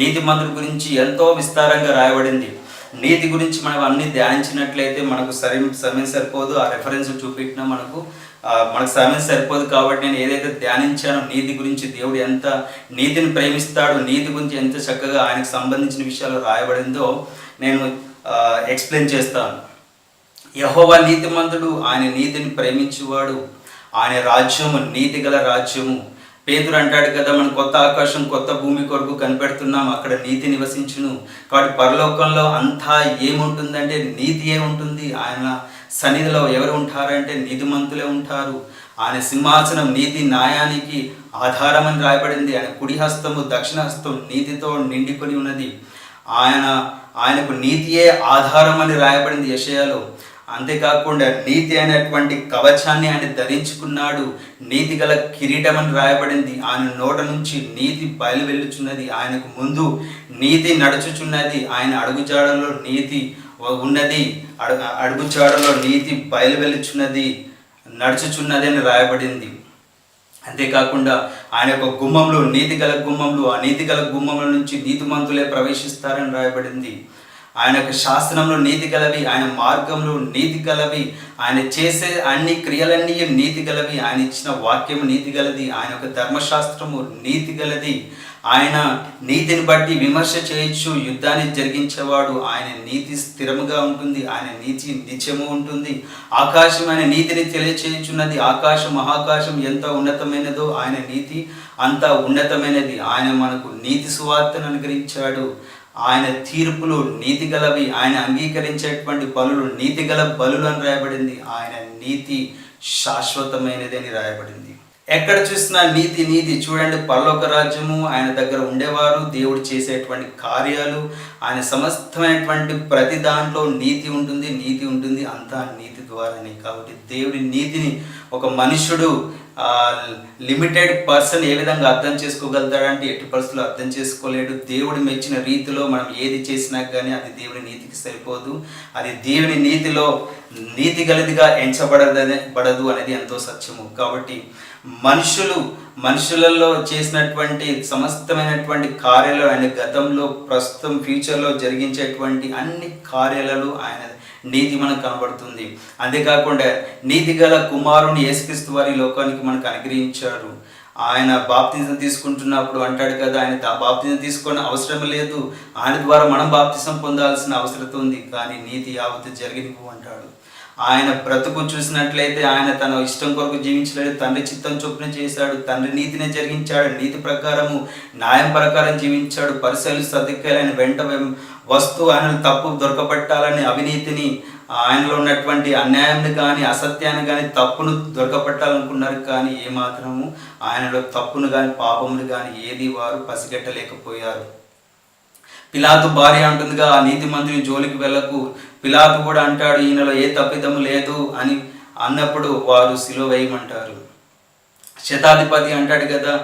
నీతిమంతుడి గురించి ఎంతో విస్తారంగా రాయబడింది. నీతి గురించి మనం అన్ని ధ్యానించినట్లయితే మనకు సమయం సరిపోదు. ఆ రెఫరెన్స్ చూపెట్టినా మనకు సమయం సరిపోదు. కాబట్టి నేను ఏదైతే ధ్యానించానో నీతి గురించి, దేవుడు ఎంత నీతిని ప్రేమిస్తాడు, నీతి గురించి ఎంత చక్కగా ఆయనకు సంబంధించిన విషయాలు రాయబడిందో నేను ఎక్స్ప్లెయిన్ చేస్తాను. యెహోవా నీతిమంతుడు, ఆయన నీతిని ప్రేమించేవాడు, ఆయన రాజ్యము నీతి గల రాజ్యము. పేతురు అంటాడు కదా, మనం కొత్త ఆకాశం, కొత్త భూమి కొరకు కనిపెడుతున్నాం, అక్కడ నీతి నివసించును. కాబట్టి పరలోకంలో అంతా ఏముంటుందంటే నీతి ఏముంటుంది. ఆయన సన్నిధిలో ఎవరు ఉంటారంటే నీతిమంతులే ఉంటారు. ఆయన సింహాసనం నీతి న్యాయానికి ఆధారం అని రాయబడింది. ఆయన కుడి హస్తము దక్షిణ హస్తం నీతితో నిండికొని ఉన్నది. ఆయనకు నీతియే ఆధారం అని రాయబడింది యెషయాలో. అంతేకాకుండా నీతి అనేటువంటి కవచాన్ని ఆయన ధరించుకున్నాడు. నీతి గల కిరీటం అని రాయబడింది. ఆయన నోట నుంచి నీతి బయలువెళ్ళుచున్నది. ఆయనకు ముందు నీతి నడుచుచున్నది. ఆయన అడుగుజాడలో నీతి ఉన్నది. అడుగుజాడలో నీతి బయలువెళ్ళుచున్నది, నడుచుచున్నది అని రాయబడింది. అంతేకాకుండా ఆయన యొక్క గుమ్మంలో, నీతి గల గుమ్మంలో, ఆ నీతి గల గుమ్మంలో నుంచి నీతిమంతులే ప్రవేశిస్తారని రాయబడింది. ఆయన యొక్క శాస్త్రంలో నీతి గలవి, ఆయన మార్గంలో నీతి గలవి, ఆయన చేసే అన్ని క్రియలన్నీ నీతి గలవి, ఆయన ఇచ్చిన వాక్యము నీతి గలది, ఆయన యొక్క ధర్మశాస్త్రము నీతి గలది. ఆయన నీతిని బట్టి విమర్శ చేయొచ్చు, యుద్ధాన్ని జరిగించేవాడు. ఆయన నీతి స్థిరముగా ఉంటుంది, ఆయన నీతి నిత్యము ఉంటుంది. ఆకాశం ఆయన నీతిని తెలియచేయుచున్నది. ఆకాశం మహాకాశం ఎంత ఉన్నతమైనదో ఆయన నీతి అంత ఉన్నతమైనది. ఆయన మనకు నీతి సువార్తను అనుగ్రహించాడు. ఆయన తీర్పులు నీతి గలవి, ఆయన అంగీకరించేటువంటి బలులు నీతి గల బలులు అని రాయబడింది. ఆయన నీతి శాశ్వతమైనది అని రాయబడింది. ఎక్కడ చూసినా నీతి నీతి. చూడండి, పరలోక రాజ్యము ఆయన దగ్గర ఉండేవారు, దేవుడు చేసేటువంటి కార్యాలు, ఆయన సమస్తమైనటువంటి ప్రతి దాంట్లో నీతి ఉంటుంది, నీతి ఉంటుంది. అంతా నీతి ద్వారానే. కాబట్టి దేవుడి నీతిని ఒక మనుషుడు లిమిటెడ్ పర్సన్ ఏ విధంగా అర్థం చేసుకోగలుగుతాడంటే ఎట్టి పరిస్థితుల్లో అర్థం చేసుకోలేడు. దేవుడు మెచ్చిన రీతిలో మనం ఏది చేసినా కానీ అది దేవుని నీతికి సరిపోదు. అది దేవుని నీతిలో నీతి గలదిగా ఎంచబడదు అనేది ఎంతో సత్యము. కాబట్టి మనుషులలో చేసినటువంటి సమస్తమైనటువంటి కార్యాలు, ఆయన గతంలో ప్రస్తుతం ఫ్యూచర్లో జరిగించేటువంటి అన్ని కార్యాలలో ఆయన నీతి మనకు కనబడుతుంది. అంతేకాకుండా నీతి గల కుమారుని యేసుక్రీస్తు వారి లోకానికి మనకు అనుగ్రహించారు. ఆయన బాప్తిజం తీసుకుంటున్నప్పుడు అంటాడు కదా, ఆయన బాప్తిజం తీసుకునే అవసరం లేదు, ఆయన ద్వారా మనం బాప్తిజం పొందాల్సిన అవసరం ఉంది, కానీ నీతి యావత్తు జరిగినవు అంటాడు. ఆయన బ్రతుకు చూసినట్లయితే ఆయన తన ఇష్టం కొరకు జీవించలేడు, తండ్రి చిత్తం చొప్పున చేశాడు, తండ్రి నీతిని జరిగించాడు, నీతి ప్రకారము న్యాయం ప్రకారం జీవించాడు. పరిసలు సదుకాయలు ఆయన వెంట వస్తూ ఆయన తప్పు దొరకబట్టాలని అవినీతిని, ఆయనలో ఉన్నటువంటి అన్యాయాన్ని కానీ అసత్యాన్ని కానీ తప్పును దొరకబట్టాలనుకున్నారు. కానీ ఏమాత్రము ఆయనలో తప్పును కానీ పాపమును కానీ ఏది వారు పసిగట్టలేకపోయారు. పిలాతు భార్య అంటుందిగా, ఆ నీతిమంతుని జోలికి వెళ్ళకు. పిలాతు కూడా అంటాడు, ఈయనలో ఏ తప్పిదము లేదు అని అన్నప్పుడు వారు సిలువ వేయమంటారు. శతాధిపతి అంటాడు కదా,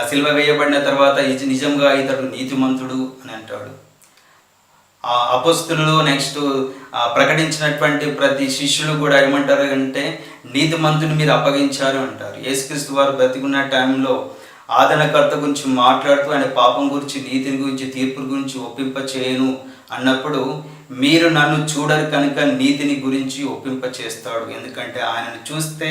సిలువ వేయబడిన తర్వాత నిజంగా ఇతడు నీతిమంతుడు అని అంటాడు. ఆ అపొస్తలులు నెక్స్ట్ ప్రకటించినటువంటి ప్రతి శిష్యులు కూడా ఏమంటారు అంటే, నీతిమంతుని మీరు అప్పగించారు అంటారు. యేసుక్రీస్తు వారు బ్రతికున్న టైంలో ఆదరణకర్త గురించి మాట్లాడుతూ ఆయన పాపం గురించి, నీతిని గురించి, తీర్పు గురించి ఒప్పింప చేయను అన్నప్పుడు, మీరు నన్ను చూడరు కనుక నీతిని గురించి ఒప్పింప చేస్తాడు. ఎందుకంటే ఆయనను చూస్తే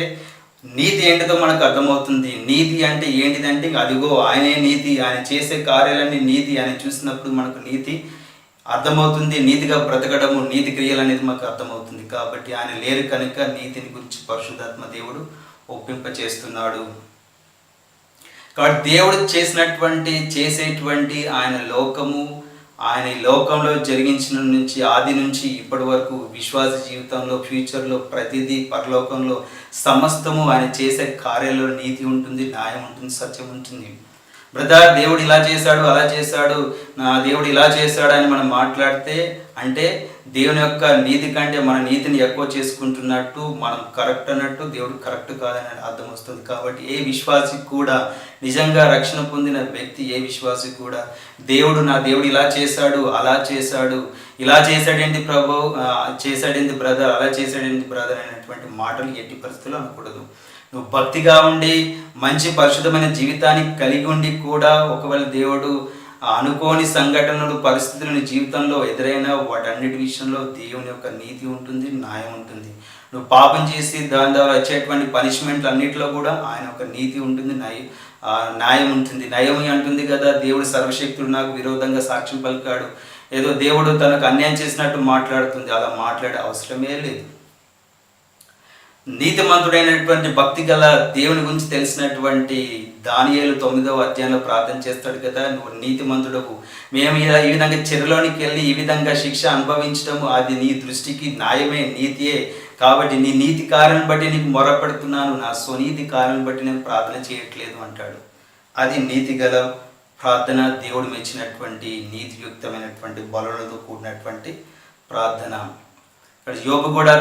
నీతి ఏంటిదో మనకు అర్థమవుతుంది. నీతి అంటే ఏంటిదంటే అదిగో ఆయనే నీతి, ఆయన చేసే కార్యాలన్నీ నీతి. ఆయన చూసినప్పుడు మనకు నీతి అర్థమవుతుంది. నీతిగా బ్రతకడము, నీతి క్రియలు అనేది మనకు అర్థమవుతుంది. కాబట్టి ఆయన లేరు కనుక నీతిని గురించి పరిశుద్ధాత్మ దేవుడు ఒప్పింప చేస్తున్నాడు. కాబట్టి దేవుడు చేసేటువంటి ఆయన లోకము, ఆయన ఈ లోకంలో జరిగించిన నుంచి ఆది నుంచి ఇప్పటి వరకు విశ్వాస జీవితంలో, ఫ్యూచర్లో ప్రతిదీ, పరలోకంలో సమస్తము ఆయన చేసే కార్యాల్లో నీతి ఉంటుంది, న్యాయం ఉంటుంది, సత్యం ఉంటుంది. బ్రదర్, దేవుడు ఇలా చేశాడు, అలా చేశాడు, దేవుడు ఇలా చేశాడు అని మనం మాట్లాడితే అంటే దేవుని యొక్క నీతి కంటే మన నీతిని ఎక్కువ చేసుకుంటున్నట్టు, మనం కరెక్ట్ అన్నట్టు, దేవుడు కరెక్ట్ కాదని అర్థం వస్తుంది. కాబట్టి ఏ విశ్వాసి కూడా, నిజంగా రక్షణ పొందిన వ్యక్తి ఏ విశ్వాసి కూడా నా దేవుడు ఇలా చేశాడు, అలా చేశాడు, ఇలా చేశాడేంటి ప్రభు, చేశాడేంటి బ్రదర్, అలా చేశాడేంటి బ్రదర్ అనేటువంటి మాటలు ఎట్టి పరిస్థితుల్లో అనకూడదు. నువ్వు భక్తిగా ఉండి మంచి పరిశుద్ధమైన జీవితాన్ని కలిగి ఉండి కూడా ఒకవేళ దేవుడు అనుకోని సంఘటనలు, పరిస్థితులను జీవితంలో ఎదురైనా వాటన్నిటి విషయంలో దేవుని యొక్క నీతి ఉంటుంది, న్యాయం ఉంటుంది. నువ్వు పాపం చేసి దాని ద్వారా వచ్చేటువంటి పనిష్మెంట్లు అన్నింటిలో కూడా ఆయన యొక్క నీతి ఉంటుంది, న్యాయం ఉంటుంది. నయమి అంటుంది కదా, దేవుడు సర్వశక్తుడు నాకు విరోధంగా సాక్ష్యం పలికాడు, ఏదో దేవుడు తనకు అన్యాయం చేసినట్టు మాట్లాడుతుంది. అలా మాట్లాడే అవసరమే లేదు. నీతిమంతుడైనటువంటి భక్తి గల దేవుని గురించి తెలిసినటువంటి దానియేలు 9వ అధ్యాయంలో ప్రార్థన చేస్తాడు కదా, నువ్వు నీతిమంతుడవు, మేము ఈ విధంగా చెరలోనికి వెళ్ళి ఈ విధంగా శిక్ష అనుభవించడము అది నీ దృష్టికి న్యాయమే, నీతియే. కాబట్టి నీ నీతి కార్యం బట్టి నీకు మొరపెడుతున్నాను, నా స్వనీతి కార్యం బట్టి నేను ప్రార్థన చేయట్లేదు అంటాడు. అది నీతి గల ప్రార్థన, దేవుడు మెచ్చినటువంటి నీతియుక్తమైనటువంటి బలులతో కూడినటువంటి ప్రార్థన. యోబు కూడా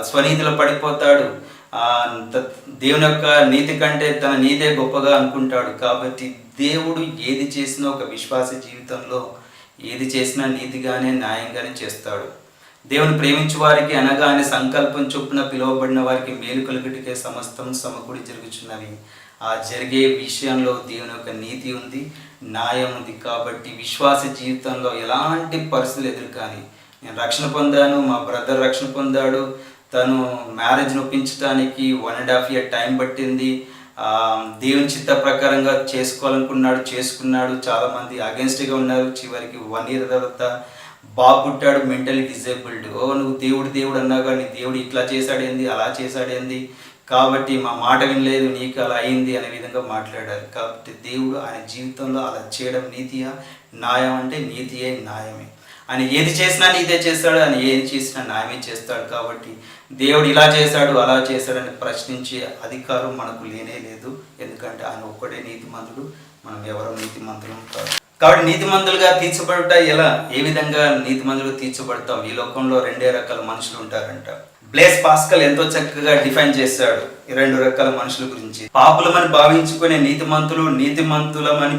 స్వనీతిలో పడిపోతాడు. దేవుని యొక్క నీతి కంటే తన నీతే గొప్పగా అనుకుంటాడు. కాబట్టి దేవుడు ఏది చేసినా ఒక విశ్వాస జీవితంలో ఏది చేసినా నీతిగానే న్యాయంగానే చేస్తాడు. దేవుని ప్రేమించు వారికి అనగా ఆయన సంకల్పం చొప్పున పిలువబడిన వారికి మేలు కలుగుటకే సమస్తం సమకూడి జరుగుచున్నవి. ఆ జరిగే విషయంలో దేవుని యొక్క నీతి ఉంది, న్యాయం ఉంది. కాబట్టి విశ్వాస జీవితంలో ఎలాంటి పరిస్థితులు ఎదురు కానీ, నేను రక్షణ పొందాను, మా బ్రదర్ రక్షణ పొందాడు, తను మ్యారేజ్ని ఒప్పించడానికి 1.5 year టైం పట్టింది. దేవుని చిత్త ప్రకారంగా చేసుకున్నాడు. చాలామంది అగెన్స్ట్గా ఉన్నారు. చివరికి 1 year తర్వాత బాబు పుట్టాడు, మెంటలీ డిజేబుల్డ్. నువ్వు దేవుడు అన్నావు కానీ దేవుడు ఇట్లా చేశాడేంది, అలా చేశాడేంది, కాబట్టి మా మాట వినలేదు, నీకు అలా అయింది అనే విధంగా మాట్లాడారు. కాబట్టి దేవుడు ఆయన జీవితంలో అలా చేయడం నీతియా? న్యాయం అంటే నీతియే, న్యాయమే. ఆయన ఏది చేసినా నీతే చేస్తాడు, ఆయన ఏది చేసినా న్యాయమే చేస్తాడు. కాబట్టి దేవుడు ఇలా చేశాడు, అలా చేశాడని ప్రశ్నించే అధికారం మనకు లేనే లేదు. ఎందుకంటే ఆయన ఒక్కడే నీతిమంతుడు, మనం ఎవరో నీతిమంతులం కాదు. కాబట్టి నీతిమంతులుగా తీర్చబడుట ఎలా? ఏ విధంగా నీతిమంతులుగా తీర్చబడతాం? ఈ లోకంలో 2 రకాల మనుషులు ఉంటారంట. బ్లేస్ పాస్కల్ ఎంతో చక్కగా డిఫైన్ చేశాడు ఈ 2 రకాల మనుషుల గురించి. పాపులమని భావించుకునే నీతిమంతులు, నీతిమంతులమని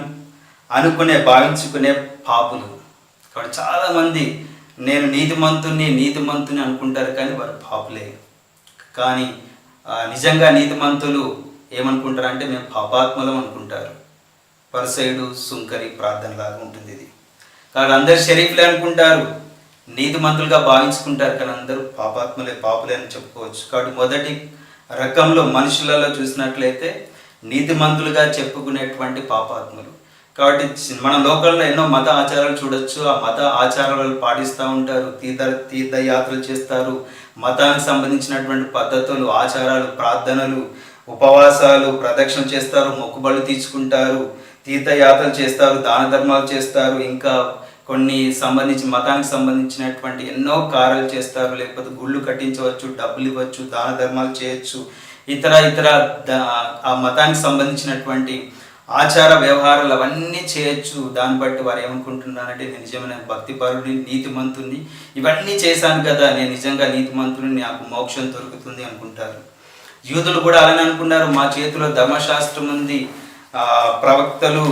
భావించుకునే పాపులు. కాబట్టి చాలామంది నేను నీతిమంతుని అనుకుంటారు, కానీ వారు పాపులే. కానీ నిజంగా నీతిమంతులు ఏమనుకుంటారు అంటే మేము పాపాత్మలం అనుకుంటారు. పరసైడు సుంకరి ప్రార్థన లాగా ఉంటుంది ఇది. కాబట్టి అందరు షరీఫ్లే అనుకుంటారు, నీతిమంతులుగా భావించుకుంటారు, కానీ అందరూ పాపులే అని చెప్పుకోవచ్చు. కాబట్టి మొదటి రకంలో మనుషులలో చూసినట్లయితే నీతిమంతులుగా చెప్పుకునేటువంటి పాపాత్ములు. కాబట్టి మన లోకల్లో ఎన్నో మత ఆచారాలు చూడొచ్చు. ఆ మత ఆచారాలు పాటిస్తూ ఉంటారు, తీర్థయాత్రలు చేస్తారు, మతానికి సంబంధించినటువంటి పద్ధతులు, ఆచారాలు, ప్రార్థనలు, ఉపవాసాలు, ప్రదక్షిణ చేస్తారు, మొక్కుబళ్ళు తీర్చుకుంటారు, తీర్థయాత్రలు చేస్తారు, దాన ధర్మాలు చేస్తారు, ఇంకా కొన్ని మతానికి సంబంధించినటువంటి ఎన్నో కార్యాలు చేస్తారు. లేకపోతే గుళ్ళు కట్టించవచ్చు, డబ్బులు ఇవ్వచ్చు, దాన ధర్మాలు చేయొచ్చు, ఇతర ఆ మతానికి సంబంధించినటువంటి ఆచార వ్యవహారాలు అవన్నీ చేయొచ్చు. దాన్ని బట్టి వారు ఏమనుకుంటున్నారంటే నేను నిజమైన భక్తిపరుడిని, నీతిమంతుని, ఇవన్నీ చేశాను కదా, నేను నిజంగా నీతిమంతుని, నాకు మోక్షం దొరుకుతుంది అనుకుంటారు. యూదులు కూడా అలానే అనుకున్నారు. మా చేతిలో ధర్మశాస్త్రం ఉంది, ప్రవక్తలు,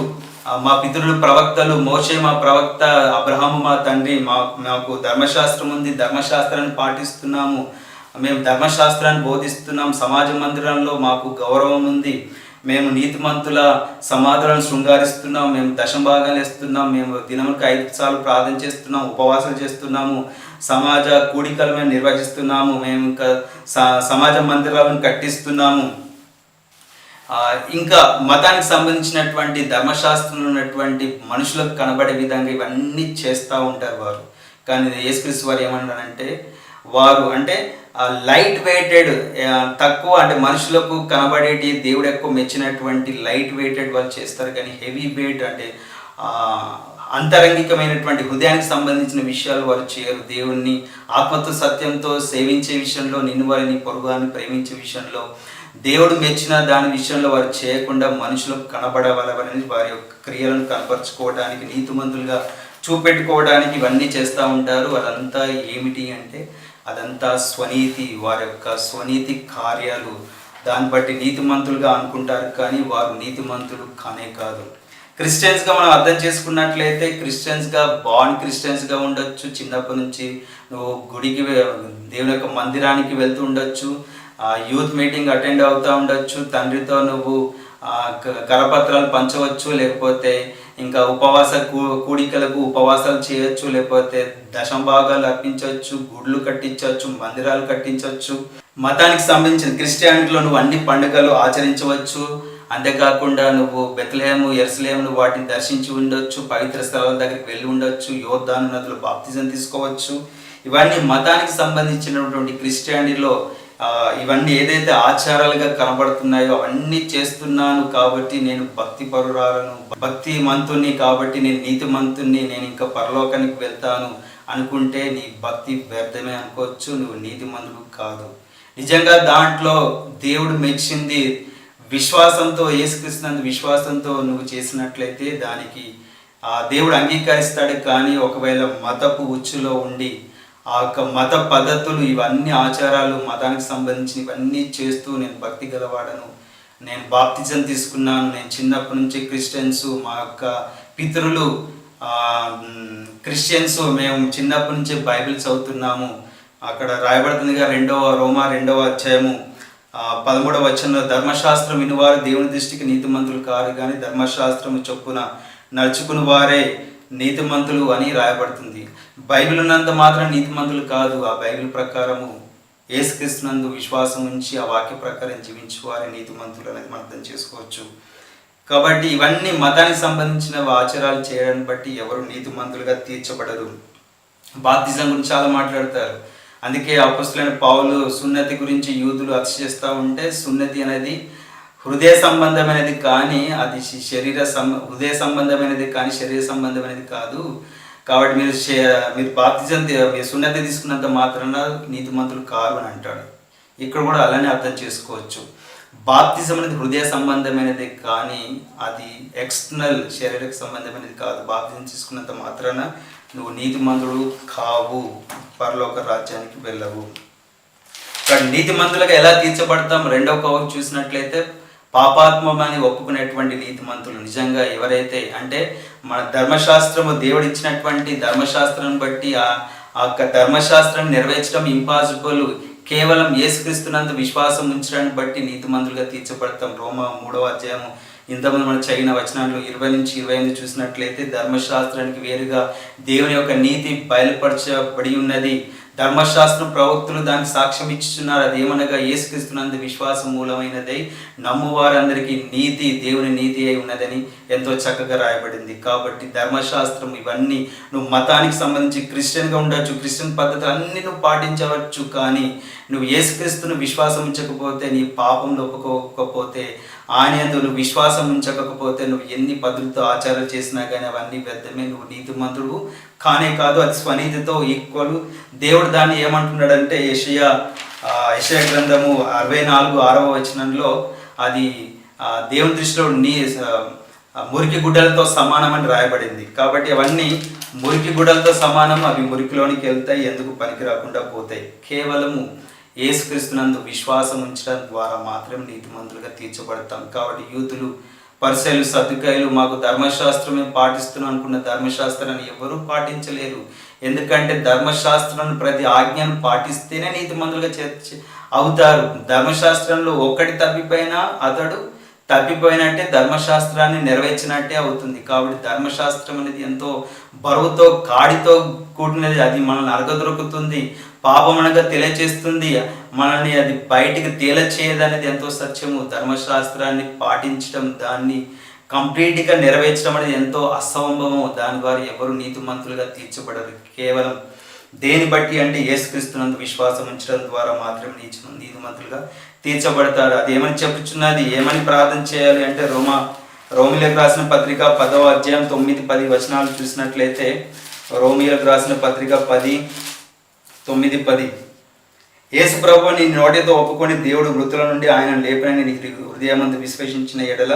మా పితరులు ప్రవక్తలు, మోషే మా ప్రవక్త, అబ్రహాము మా తండ్రి, మాకు ధర్మశాస్త్రం ఉంది, ధర్మశాస్త్రాన్ని పాటిస్తున్నాము, మేము ధర్మశాస్త్రాన్ని బోధిస్తున్నాం, సమాజ మందిరంలో మాకు గౌరవం ఉంది, మేము నీతిమంతుల సమాధులను శృంగారిస్తున్నాం, మేము దశభాగాలు ఇస్తున్నాం, మేము దినములకు 5 సార్లు ప్రార్థన చేస్తున్నాం, ఉపవాసాలు చేస్తున్నాము, సమాజ కూడికలు మేము నిర్వహిస్తున్నాము, మేము ఇంకా సమాజ మందిరాలను కట్టిస్తున్నాము. ఇంకా మతానికి సంబంధించినటువంటి ధర్మశాస్త్రంలో ఉన్నటువంటి మనుషులకు కనబడే విధంగా ఇవన్నీ చేస్తూ ఉంటారు వారు. కానీ యేసుక్రీస్తు వారు ఏమన్నారంటే, వారు అంటే లైట్ వెయిటెడ్, తక్కువ అంటే మనుషులకు కనబడేటి దేవుడు ఎక్కువ మెచ్చినటువంటి లైట్ వెయిటెడ్ వాళ్ళు చేస్తారు. కానీ హెవీ వెయిట్ అంటే అంతరంగికమైనటువంటి హృదయానికి సంబంధించిన విషయాలు వారు చేయరు. దేవుణ్ణి ఆత్మతో సత్యంతో సేవించే విషయంలో, నిన్ను వారిని పొరుగుని ప్రేమించే విషయంలో, దేవుడు మెచ్చిన దాని విషయంలో వారు చేయకుండా మనుషులకు కనబడవలవని వారి యొక్క క్రియలను కనపరుచుకోవడానికి, నీతిమంతులుగా చూపెట్టుకోవడానికి ఇవన్నీ చేస్తూ ఉంటారు. అదంతా ఏమిటి అంటే అదంతా స్వనీతి, వారి యొక్క స్వనీతి కార్యాలు. దాన్ని బట్టి నీతిమంతులుగా అనుకుంటారు, కానీ వారు నీతిమంతులు కానే కాదు. క్రిస్టియన్స్గా మనం అర్థం చేసుకున్నట్లయితే క్రిస్టియన్స్గా క్రిస్టియన్స్గా ఉండొచ్చు. చిన్నప్పటి నుంచి నువ్వు గుడికి, దేవుని యొక్క మందిరానికి వెళ్తూ ఉండొచ్చు, యూత్ మీటింగ్ అటెండ్ అవుతూ ఉండొచ్చు, తండ్రితో నువ్వు కరపత్రాలు పంచవచ్చు, లేకపోతే ఇంకా ఉపవాస కూడికలకు ఉపవాసాలు చేయొచ్చు, లేకపోతే దశభాగాలు అర్పించవచ్చు, గుడ్లు కట్టించవచ్చు, మందిరాలు కట్టించవచ్చు. మతానికి సంబంధించిన క్రిస్టియానిటీలో నువ్వు అన్ని పండుగలు ఆచరించవచ్చు. అంతేకాకుండా నువ్వు బెత్లెహేము, యెరూషలేము వాటిని దర్శించి ఉండొచ్చు, పవిత్ర స్థలాల దగ్గరికి వెళ్ళి ఉండొచ్చు, యోర్దాను నదిలో బాప్తిజం తీసుకోవచ్చు. ఇవన్నీ మతానికి సంబంధించినటువంటి క్రిస్టియానిటీలో ఇవన్నీ ఏదైతే ఆచారాలుగా కనబడుతున్నాయో అవన్నీ చేస్తున్నాను కాబట్టి నేను భక్తి పరురాలను, భక్తి మంతుని కాబట్టి నేను నీతి మంతుని, నేను ఇంకా పరలోకానికి వెళ్తాను అనుకుంటే నీ భక్తి వ్యర్థమే అనుకోవచ్చు, నువ్వు నీతి మంతుడు కాదు. నిజంగా దాంట్లో దేవుడు మెచ్చింది విశ్వాసంతో, యేసుక్రీస్తునందు విశ్వాసంతో నువ్వు చేసినట్లయితే దానికి దేవుడు అంగీకరిస్తాడు. కానీ ఒకవేళ మతపు ఉచ్చులో ఉండి ఆ యొక్క మత పద్ధతులు, ఇవన్నీ ఆచారాలు, మతానికి సంబంధించిన ఇవన్నీ చేస్తూ నేను భక్తి గలవాడను, నేను బాప్తిజం తీసుకున్నాను, నేను చిన్నప్పటి నుంచి క్రిస్టియన్స్, మా యొక్క పితరులు క్రిస్టియన్స్ మేము చిన్నప్పటి నుంచి బైబిల్ చదువుతున్నాము. అక్కడ రాయబడుతుందిగా రోమా 2వ అధ్యాయము 13వ వచనంలో, ధర్మశాస్త్రం వినువారు దేవుని దృష్టికి నీతిమంతులు కారు కానీ ధర్మశాస్త్రము చొప్పున నడుచుకుని వారే నీతిమంతులు అని రాయబడుతుంది. బైబిల్ ఉన్నంత మాత్రం నీతిమంతులు కాదు, ఆ బైబిల్ ప్రకారము యేసుక్రీస్తునందు విశ్వాసం ఉంచి ఆ వాక్య ప్రకారం జీవించి వారే నీతిమంతులు అనేది మనం అర్థం చేసుకోవచ్చు. కాబట్టి ఇవన్నీ మతానికి సంబంధించిన ఆచారాలు చేయడాన్ని బట్టి ఎవరు నీతిమంతులుగా తీర్చబడరు. బాప్తిజం గురించి చాలా మాట్లాడతారు. అందుకే అపొస్తలుడైన పౌలు సున్నతి గురించి యూదులు అతిశయిస్తూ ఉంటే, సున్నతి అనేది హృదయ సంబంధమైనది కానీ అది హృదయ సంబంధమైనది కానీ శరీర సంబంధమైనది కాదు. కాబట్టి మీరు బాప్తిజం మీరు సున్నతి తీసుకున్నంత మాత్రాన నీతిమంతులు కారు అని అంటాడు. ఇక్కడ కూడా అలానే అర్థం చేసుకోవచ్చు. బాప్తిజం అనేది హృదయ సంబంధమైనది కానీ అది ఎక్స్టర్నల్ శరీరకు సంబంధమైనది కాదు. బాప్తిజం తీసుకున్నంత మాత్రాన నువ్వు నీతిమంతుడు కావు, పరలోక రాజ్యానికి వెళ్ళవు. కానీ నీతిమంతులుగా ఎలా తీర్చబడతాం? 2వ కవర్ చూసినట్లయితే పాపాత్మని ఒప్పుకునేటువంటి నీతిమంతులు నిజంగా ఎవరైతే అంటే మన ధర్మశాస్త్రము దేవుడు ఇచ్చినటువంటి ధర్మశాస్త్రం బట్టి ఆ ధర్మశాస్త్రాన్ని నెరవేర్చడం ఇంపాసిబుల్, కేవలం యేసుక్రీస్తునందు విశ్వాసం ఉంచడాన్ని బట్టి నీతిమంతులుగా తీర్చబడతాం. రోమా 3వ అధ్యాయము ఇంతకుముందు మనం చదివిన వచనాల్లో 20 నుంచి 28 చూసినట్లయితే ధర్మశాస్త్రానికి వేరుగా దేవుని యొక్క నీతి బయలుపరచబడి ఉన్నది. ధర్మశాస్త్రం ప్రవక్తలు దానికి సాక్ష్యం ఇచ్చుచున్నారు. అదేమనగా యేసుక్రీస్తునందు విశ్వాసం మూలమైనదై నమ్మువారందరికీ నీతి దేవుని నీతి అయి ఉన్నదని ఎంతో చక్కగా రాయబడింది. కాబట్టి ధర్మశాస్త్రం ఇవన్నీ నువ్వు మతానికి సంబంధించి క్రిస్టియన్గా ఉండొచ్చు, క్రిస్టియన్ పద్ధతులు అన్నీ నువ్వు పాటించవచ్చు, కానీ నువ్వు యేసుక్రీస్తును విశ్వాసం ఉంచకపోతే, నీ పాపంలో ఒప్పుకోకపోతే, ఆయన యందు నువ్వు విశ్వాసం ఉంచకపోతే, నువ్వు ఎన్ని పద్ధతులతో ఆచారాలు చేసినా కానీ అవన్నీ వ్యర్థమే. నువ్వు నీతిమంతుడు కానే కాదు, అది స్వనీతితో ఈక్వల్. దేవుడు దాన్ని ఏమంటున్నాడంటే యెషయా గ్రంథము 64:6వ వచనంలో అది దేవుని దృష్టిలో మురికి గుడ్డలతో సమానం అని రాయబడింది. కాబట్టి అవన్నీ మురికి గుడ్డలతో సమానం, అవి మురికిలోనికి వెళ్తాయి, ఎందుకు పనికి రాకుండా పోతాయి. కేవలము యేసుక్రీస్తునందు విశ్వాసం ఉంచడం ద్వారా మాత్రం నీతిమంతులుగా తీర్చబడతాం. కాబట్టి యూతులు, పరిసయ్యులు, సద్దుకాయలు మాకు ధర్మశాస్త్రమే పాటిస్తున్నాం అనుకున్న ధర్మశాస్త్రాన్ని ఎవరూ పాటించలేరు. ఎందుకంటే ధర్మశాస్త్రాన్ని ప్రతి ఆజ్ఞను పాటిస్తేనే నీతిమంతులుగా అవుతారు. ధర్మశాస్త్రంలో ఒక్కటి తప్పిపోయినా అతడు తప్పిపోయినట్టే, ధర్మశాస్త్రాన్ని నెరవేర్చినట్టే అవుతుంది. కాబట్టి ధర్మశాస్త్రం అనేది ఎంతో బరువుతో కాడితో కూడినది. అది మనల్ని అరగదొరుకుతుంది, పాపమనగా తెలియచేస్తుంది, మనల్ని అది బయటికి తేలచేయదు అనేది ఎంతో సత్యము. ధర్మశాస్త్రాన్ని పాటించడం, దాన్ని కంప్లీట్గా నెరవేర్చడం అనేది ఎంతో అసంభవం. దాని ద్వారా ఎవరు నీతిమంతులుగా తీర్చబడరు. కేవలం దేని బట్టి అంటే యేసుక్రీస్తునందు విశ్వాసం ఉంచడం ద్వారా మాత్రమే నీతిమంతులుగా తీర్చబడతారు. అది ఏమని చెప్పుచున్నది, ఏమని ప్రార్థన చేయాలి అంటే రోమిలకు రాసిన పత్రిక 10వ అధ్యాయం 9-10 వచనాలు చూసినట్లయితే, రోమిలకు రాసిన పత్రిక 10:9-10 యేసు ప్రభువు నీ నోటితో ఒప్పుకొని దేవుడు మృతుల నుండి ఆయన లేపనని నీ హృదయమందు విశ్వసించిన ఎడల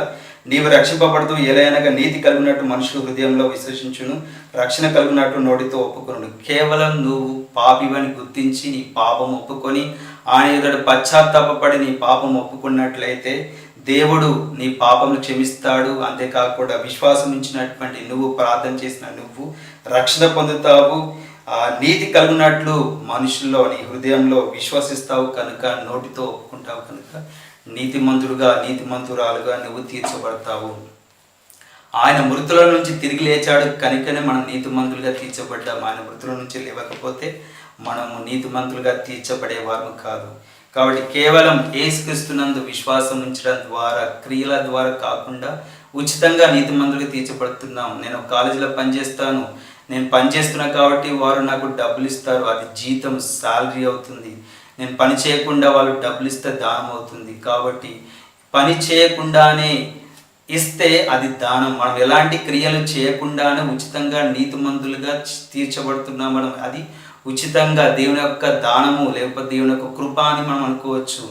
నీవు రక్షింపబడుతూ ఎలయనగా నీతి కలిగినట్టు మనుషులు హృదయంలో విశ్వసించును, రక్షణ కలిగినట్టు నోటితో ఒప్పుకొను. కేవలం నువ్వు పాపివని గుర్తించి నీ పాపం ఒప్పుకొని ఆయన ఎదుట పశ్చాత్తాపడి నీ పాపం ఒప్పుకున్నట్లయితే దేవుడు నీ పాపములు క్షమిస్తాడు. అంతేకాకుండా విశ్వాసం ఉంచినటువంటి నువ్వు, ప్రార్థన చేసిన నువ్వు రక్షణ పొందుతావు. నీతి కలిగినట్లు మనుషుల్లో నీ హృదయంలో విశ్వసిస్తావు కనుక, నోటితో ఒప్పుకుంటావు కనుక నీతిమంతుడుగా, నీతిమంతురాలుగా నువ్వు తీర్చబడతావు. ఆయన మృతుల నుంచి తిరిగి లేచాడు కనుకనే మనం నీతిమంతులుగా తీర్చబడ్డాం. ఆయన మృతుల నుంచి లేవకపోతే మనము నీతిమంతులుగా తీర్చబడేవారు కాదు. కాబట్టి కేవలం యేసుక్రీస్తునందు విశ్వాసం ఉంచడం ద్వారా, క్రియల ద్వారా కాకుండా ఉచితంగా నీతిమంతులుగా తీర్చబడుతున్నాం. నేను కాలేజీలో పనిచేస్తాను, నేను పనిచేస్తున్నా కాబట్టి వారు నాకు డబ్బులు ఇస్తారు, అది జీతం, శాలరీ అవుతుంది. నేను పని చేయకుండా వాళ్ళు డబ్బులు ఇస్తే దానం అవుతుంది. కాబట్టి పని చేయకుండానే ఇస్తే అది దానం. మనం ఎలాంటి క్రియలు చేయకుండానే ఉచితంగా నీతిమంతులుగా తీర్చబడుతున్నాం. మనం అది ఉచితంగా దేవుని యొక్క దానము, లేకపోతే దేవుని యొక్క కృప అని మనం అనుకోవచ్చు.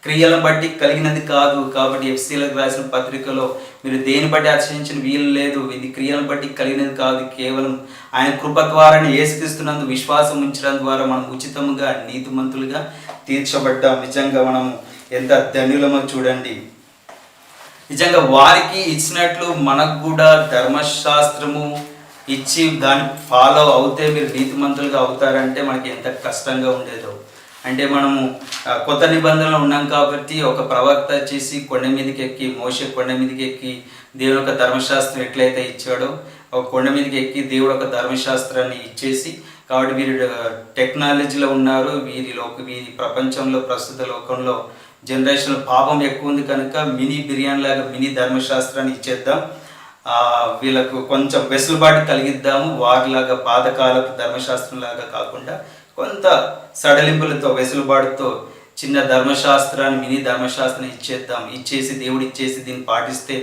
క్రియలను బట్టి కలిగినది కాదు. కాబట్టి ఎఫ్సీలకు రాసిన పత్రికలో మీరు దేని బట్టి ఆచరించిన వీలు లేదు, ఇది క్రియలను బట్టి కలిగినది కాదు, కేవలం ఆయన కృప ద్వారానే యేసుక్రీస్తునందు విశ్వాసం ఉంచడం ద్వారా మనం ఉచితముగా నీతిమంతులుగా తీర్చబడ్డాం. నిజంగా మనం ఎంత ధన్యులమో చూడండి. నిజంగా వారికి ఇచ్చినట్లు మనకు కూడా ధర్మశాస్త్రము ఇచ్చి దాన్ని ఫాలో అవుతే మీరు నీతిమంతులుగా అవుతారంటే మనకి ఎంత కష్టంగా ఉండేదో. అంటే మనము కొత్త నిబంధనలు ఉన్నాం కాబట్టి ఒక ప్రవక్త వచ్చేసి కొండ మీదకి ఎక్కి, మోషే కొండ మీదకి ఎక్కి దేవుని యొక్క ధర్మశాస్త్రం ఎట్లయితే ఇచ్చాడో, ఒక కొండ మీదకి ఎక్కి దేవుడు ఒక ధర్మశాస్త్రాన్ని ఇచ్చేసి, కాబట్టి వీరు టెక్నాలజీలో ఉన్నారు, వీరి ప్రపంచంలో ప్రస్తుత లోకంలో జనరేషన్ పాపం ఎక్కువ ఉంది కనుక మినీ బిర్యానీ లాగా మినీ ధర్మశాస్త్రాన్ని ఇచ్చేద్దాం, వీళ్ళకు కొంచెం వెసులుబాటు కలిగిద్దాము, వారిలాగా పాతకాలపు ధర్మశాస్త్రం లాగా కాకుండా కొంత సడలింపులతో వెసులుబాటుతో చిన్న ధర్మశాస్త్రాన్ని మినీ ధర్మశాస్త్రాన్ని ఇచ్చేసి దేవుడు ఇచ్చేసి దీన్ని పాటిస్తే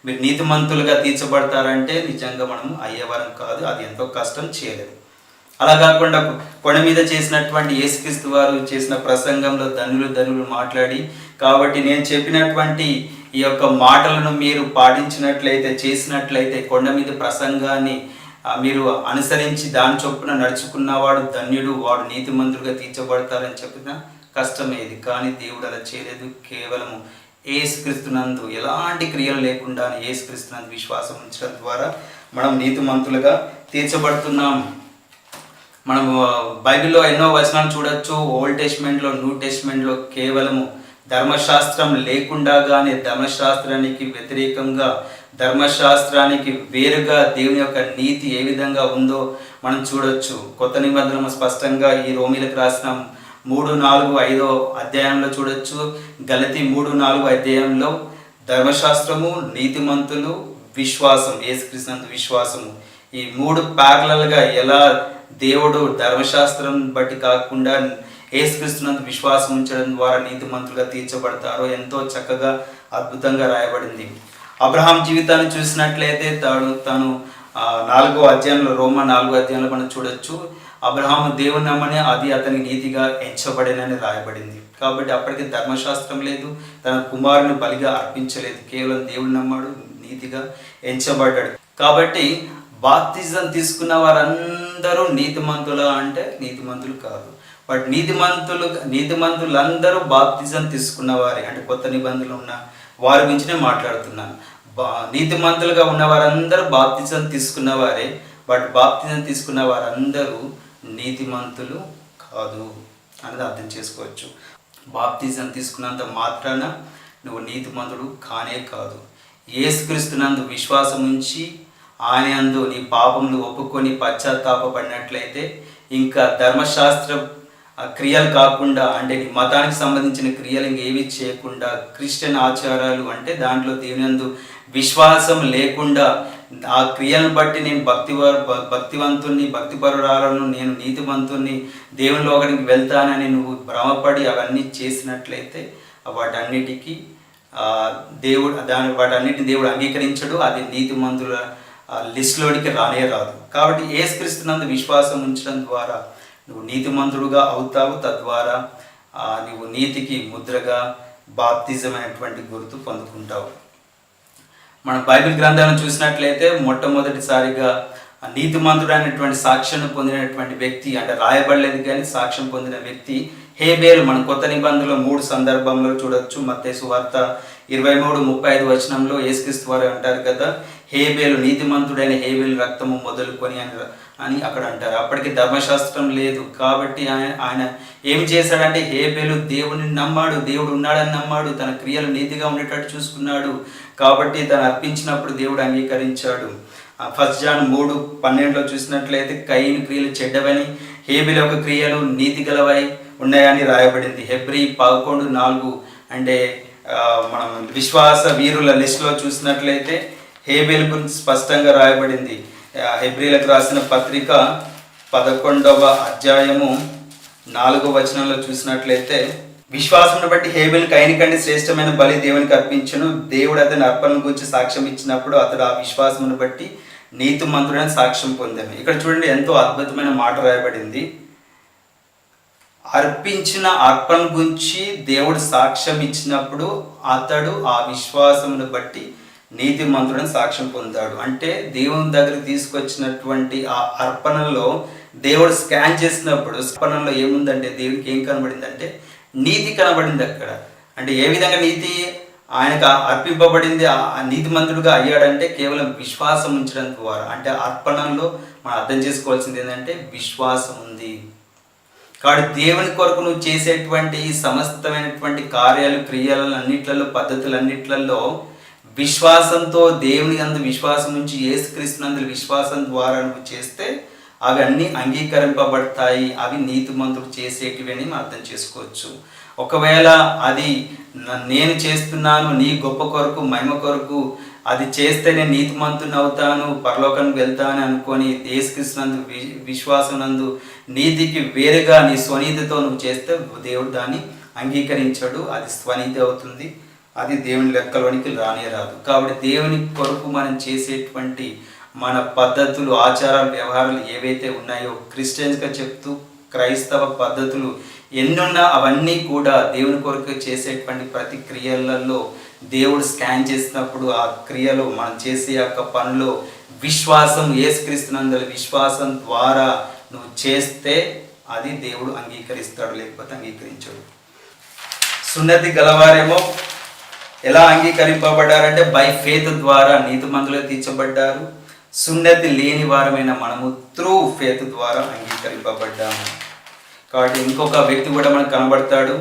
మీరు నీతిమంతులుగా తీర్చబడతారంటే నిజంగా మనం అయ్యేవారం కాదు. అది ఎంతో కష్టం, చేయలేదు. అలా కాకుండా కొండ మీద చేసినటువంటి యేసుక్రీస్తు వారు చేసిన ప్రసంగంలో ధనులు మాట్లాడి, కాబట్టి నేను చెప్పినటువంటి ఈ యొక్క మాటలను మీరు పాటించినట్లయితే, చేసినట్లయితే, కొండ మీద ప్రసంగాన్ని మీరు అనుసరించి దాని చొప్పున నడుచుకున్నవాడు ధన్యుడు, వాడు నీతిమంతులుగా తీర్చబడతారని చెప్పిన కష్టమేది. కానీ దేవుడు అలా చేయలేదు. కేవలము యేసుక్రీస్తునందు ఎలాంటి క్రియలు లేకుండా యేసుక్రీస్తునందు విశ్వాసం ఉంచడం ద్వారా మనం నీతిమంతులుగా తీర్చబడుతున్నాం. మనం బైబిల్లో ఎన్నో వచనాలు చూడొచ్చు. ఓల్డ్ టెస్ట్మెంట్లో, న్యూ టెస్ట్మెంట్లో కేవలము ధర్మశాస్త్రం లేకుండా కానీ ధర్మశాస్త్రానికి వ్యతిరేకంగా, ధర్మశాస్త్రానికి వేరుగా దేవుని యొక్క నీతి ఏ విధంగా ఉందో మనం చూడొచ్చు. కొత్త నిబంధన స్పష్టంగా ఈ రోమీలకు రాసిన 3-4-5 అధ్యాయంలో చూడొచ్చు. గలతీ 3-4 అధ్యాయంలో ధర్మశాస్త్రము, నీతిమంతులు, విశ్వాసం, యేసుక్రీస్తునందు విశ్వాసము, ఈ 3 ప్యారలల్గా ఎలా దేవుడు ధర్మశాస్త్రం బట్టి కాకుండా యేసుక్రీస్తునందు విశ్వాసం ఉంచడం ద్వారా నీతిమంతులుగా తీర్చబడతారో ఎంతో చక్కగా అద్భుతంగా రాయబడింది. అబ్రహాం జీవితాన్ని చూసినట్లయితే తను 4వ అధ్యాయంలో, రోమా 4వ అధ్యాయంలో మనం చూడొచ్చు. అబ్రహాము దేవుని నమ్మని అది అతని నీతిగా ఎంచబడినని రాయబడింది. కాబట్టి అప్పటికి ధర్మశాస్త్రం లేదు, తన కుమారుని బలిగా అర్పించలేదు, కేవలం దేవుని నమ్మాడు, నీతిగా ఎంచబడ్డాడు. కాబట్టి బాప్తిజం తీసుకున్న వారందరూ నీతిమంతులా అంటే నీతిమంతులు కాదు. బట్ నీతిమంతులందరూ బాప్తిజం తీసుకున్న వారే. అంటే కొత్త నిబంధనలు ఉన్న వారి గురించి నేను మాట్లాడుతున్నాను. నీతిమంతులుగా ఉన్న వారందరూ బాప్తిజం తీసుకున్న వారే. బట్ బాప్తిజం తీసుకున్న వారందరూ నీతిమంతులు కాదు అనేది అర్థం చేసుకోవచ్చు. బాప్తిజం తీసుకున్నంత మాత్రాన నువ్వు నీతిమంతుడు కానే కాదు. యేసుక్రీస్తునందు విశ్వాసం ఉంచి ఆయన యందు నీ పాపములు ఒప్పుకొని పశ్చాత్తాపడినట్లయితే, ఇంకా ధర్మశాస్త్ర క్రియలు కాకుండా, అంటే నీ మతానికి సంబంధించిన క్రియలు ఇంకేవి చేయకుండా, క్రిస్టియన్ ఆచారాలు అంటే దాంట్లో దేవుని యందు విశ్వాసం లేకుండా, ఆ క్రియలను బట్టి నేను భక్తివంతుణ్ణి, భక్తిపరురాలను, నేను నీతివంతుణ్ణి, దేవుని లోకానికి వెళ్తానని నువ్వు భ్రమపడి అవన్నీ చేసినట్లయితే వాటన్నిటికీ వాటన్నిటిని దేవుడు అంగీకరించడు. అది నీతిమంతుల లిస్టులోనికి రానే రాదు. కాబట్టి యేసుక్రీస్తునందు విశ్వాసం ఉంచడం ద్వారా నువ్వు నీతిమంతుడుగా అవుతావు. తద్వారా నువ్వు నీతికి ముద్రగా బాప్తిజమైనటువంటి గుర్తు పొందుకుంటావు. మన బైబిల్ గ్రంథాలను చూసినట్లయితే మొట్టమొదటిసారిగా నీతిమంతుడైనటువంటి సాక్ష్యం పొందినటువంటి వ్యక్తి, అంటే రాయబడలేదు కానీ సాక్ష్యం పొందిన వ్యక్తి హేబేలు. మన కొత్త నిబంధనలో 3 సందర్భంలో చూడొచ్చు. మత్తయి సువార్త 23-35 వచనంలో యేసుక్రీస్తు వారు అంటారు కదా, హేబేలు, నీతిమంతుడైన హేబేలు రక్తము మొదలుకొని అని అక్కడ అంటారు. అప్పటికి ధర్మశాస్త్రం లేదు. కాబట్టి ఆయన ఏం చేశాడంటే, హేబేలు దేవుని నమ్మాడు, దేవుడు ఉన్నాడని నమ్మాడు, తన క్రియలు నీతిగా ఉండేటట్టు చూసుకున్నాడు. కాబట్టి తను అర్పించినప్పుడు దేవుడు అంగీకరించాడు. 1 జాన్ 3:12 చూసినట్లయితే కయీను క్రియలు చెడ్డవని, హేబేలు యొక్క క్రియలు నీతి గలవై ఉన్నాయని రాయబడింది. హెబ్రీ 11:4 అంటే మనం విశ్వాస వీరుల లిస్టులో చూసినట్లయితే హేబేలు గురించి స్పష్టంగా రాయబడింది. హెబ్రీలకు రాసిన పత్రిక 11వ అధ్యాయము 4వ వచనంలో చూసినట్లయితే, విశ్వాసమును బట్టి హేబేలు కయీను కంటే శ్రేష్టమైన బలి దేవునికి అర్పించును. దేవుడు అతని అర్పణ గురించి సాక్ష్యం ఇచ్చినప్పుడు అతడు ఆ విశ్వాసమును బట్టి నీతిమంతుడని సాక్ష్యం పొందాను. ఇక్కడ చూడండి, ఎంతో అద్భుతమైన మాట రాయబడింది. అర్పించిన అర్పణ గురించి దేవుడు సాక్ష్యం ఇచ్చినప్పుడు అతడు ఆ విశ్వాసమును బట్టి నీతిమంతుడని సాక్ష్యం పొందాడు. అంటే దేవుని దగ్గరికి తీసుకొచ్చినటువంటి ఆ అర్పణలో దేవుడు స్కాన్ చేసినప్పుడు అర్పణలో ఏముందంటే, దేవునికి ఏం కనబడిందంటే నీతి కనబడింది అక్కడ. అంటే ఏ విధంగా నీతి ఆయనకు అర్పింపబడింది ఆ నీతిమంతుడుగా అయ్యాడంటే కేవలం విశ్వాసం ఉంచడం ద్వారా. అంటే అర్పణలో మనం అర్థం చేసుకోవాల్సింది ఏంటంటే విశ్వాసం ఉంది. కాబట్టి దేవుని కొరకు నువ్వు చేసేటువంటి సమస్తమైనటువంటి కార్యాలు, క్రియలు అన్నిట్లలో, పద్ధతులన్నిట్లలో విశ్వాసంతో, దేవుని అందు విశ్వాసం ఉంచి యేసుక్రీస్తునందు విశ్వాసం ద్వారా నువ్వు చేస్తే అవి అన్నీ అంగీకరింపబడతాయి. అవి నీతిమంతుడు చేసేటివి అని మనం అర్థం చేసుకోవచ్చు. ఒకవేళ అది నేను చేస్తున్నాను నీ గొప్ప కొరకు, మహిమ కొరకు, అది చేస్తే నేను నీతిమంతుని అవుతాను, పరలోకానికి వెళ్తాను అనుకొని యేసుక్రీస్తునందు విశ్వాసం నందు నీతికి వేరుగా నీ స్వనీతితో నువ్వు చేస్తే దేవుడు దాన్ని అంగీకరించాడు. అది స్వనీతి అవుతుంది. అది దేవుని లెక్కలోనికి రానే రాదు. కాబట్టి దేవుని కొరకు మనం చేసేటువంటి మన పద్ధతులు, ఆచారాలు, వ్యవహారాలు ఏవైతే ఉన్నాయో, క్రిస్టియన్స్గా చెప్తూ క్రైస్తవ పద్ధతులు ఎన్నున్నా అవన్నీ కూడా దేవుని కొరకు చేసేటువంటి ప్రతి క్రియలలో దేవుడు స్కాన్ చేసినప్పుడు ఆ క్రియలో మనం చేసే యొక్క పనులు విశ్వాసం, యేసుక్రీస్తునందు విశ్వాసం ద్వారా నువ్వు చేస్తే అది దేవుడు అంగీకరిస్తాడు, లేకపోతే అంగీకరించాడు. సున్నతి గలవారేమో ఎలా అంగీకరింపబడ్డారంటే బై ఫేత్ ద్వారా నీతిమంతులుగా తీర్చబడ్డారు. సున్నతి లేని వారమైన మనము త్రూ ఫేత్ ద్వారా అంగీకరింపబడ్డాము. కాబట్టి ఇంకొక వ్యక్తి కూడా మనకు కనబడతాడు,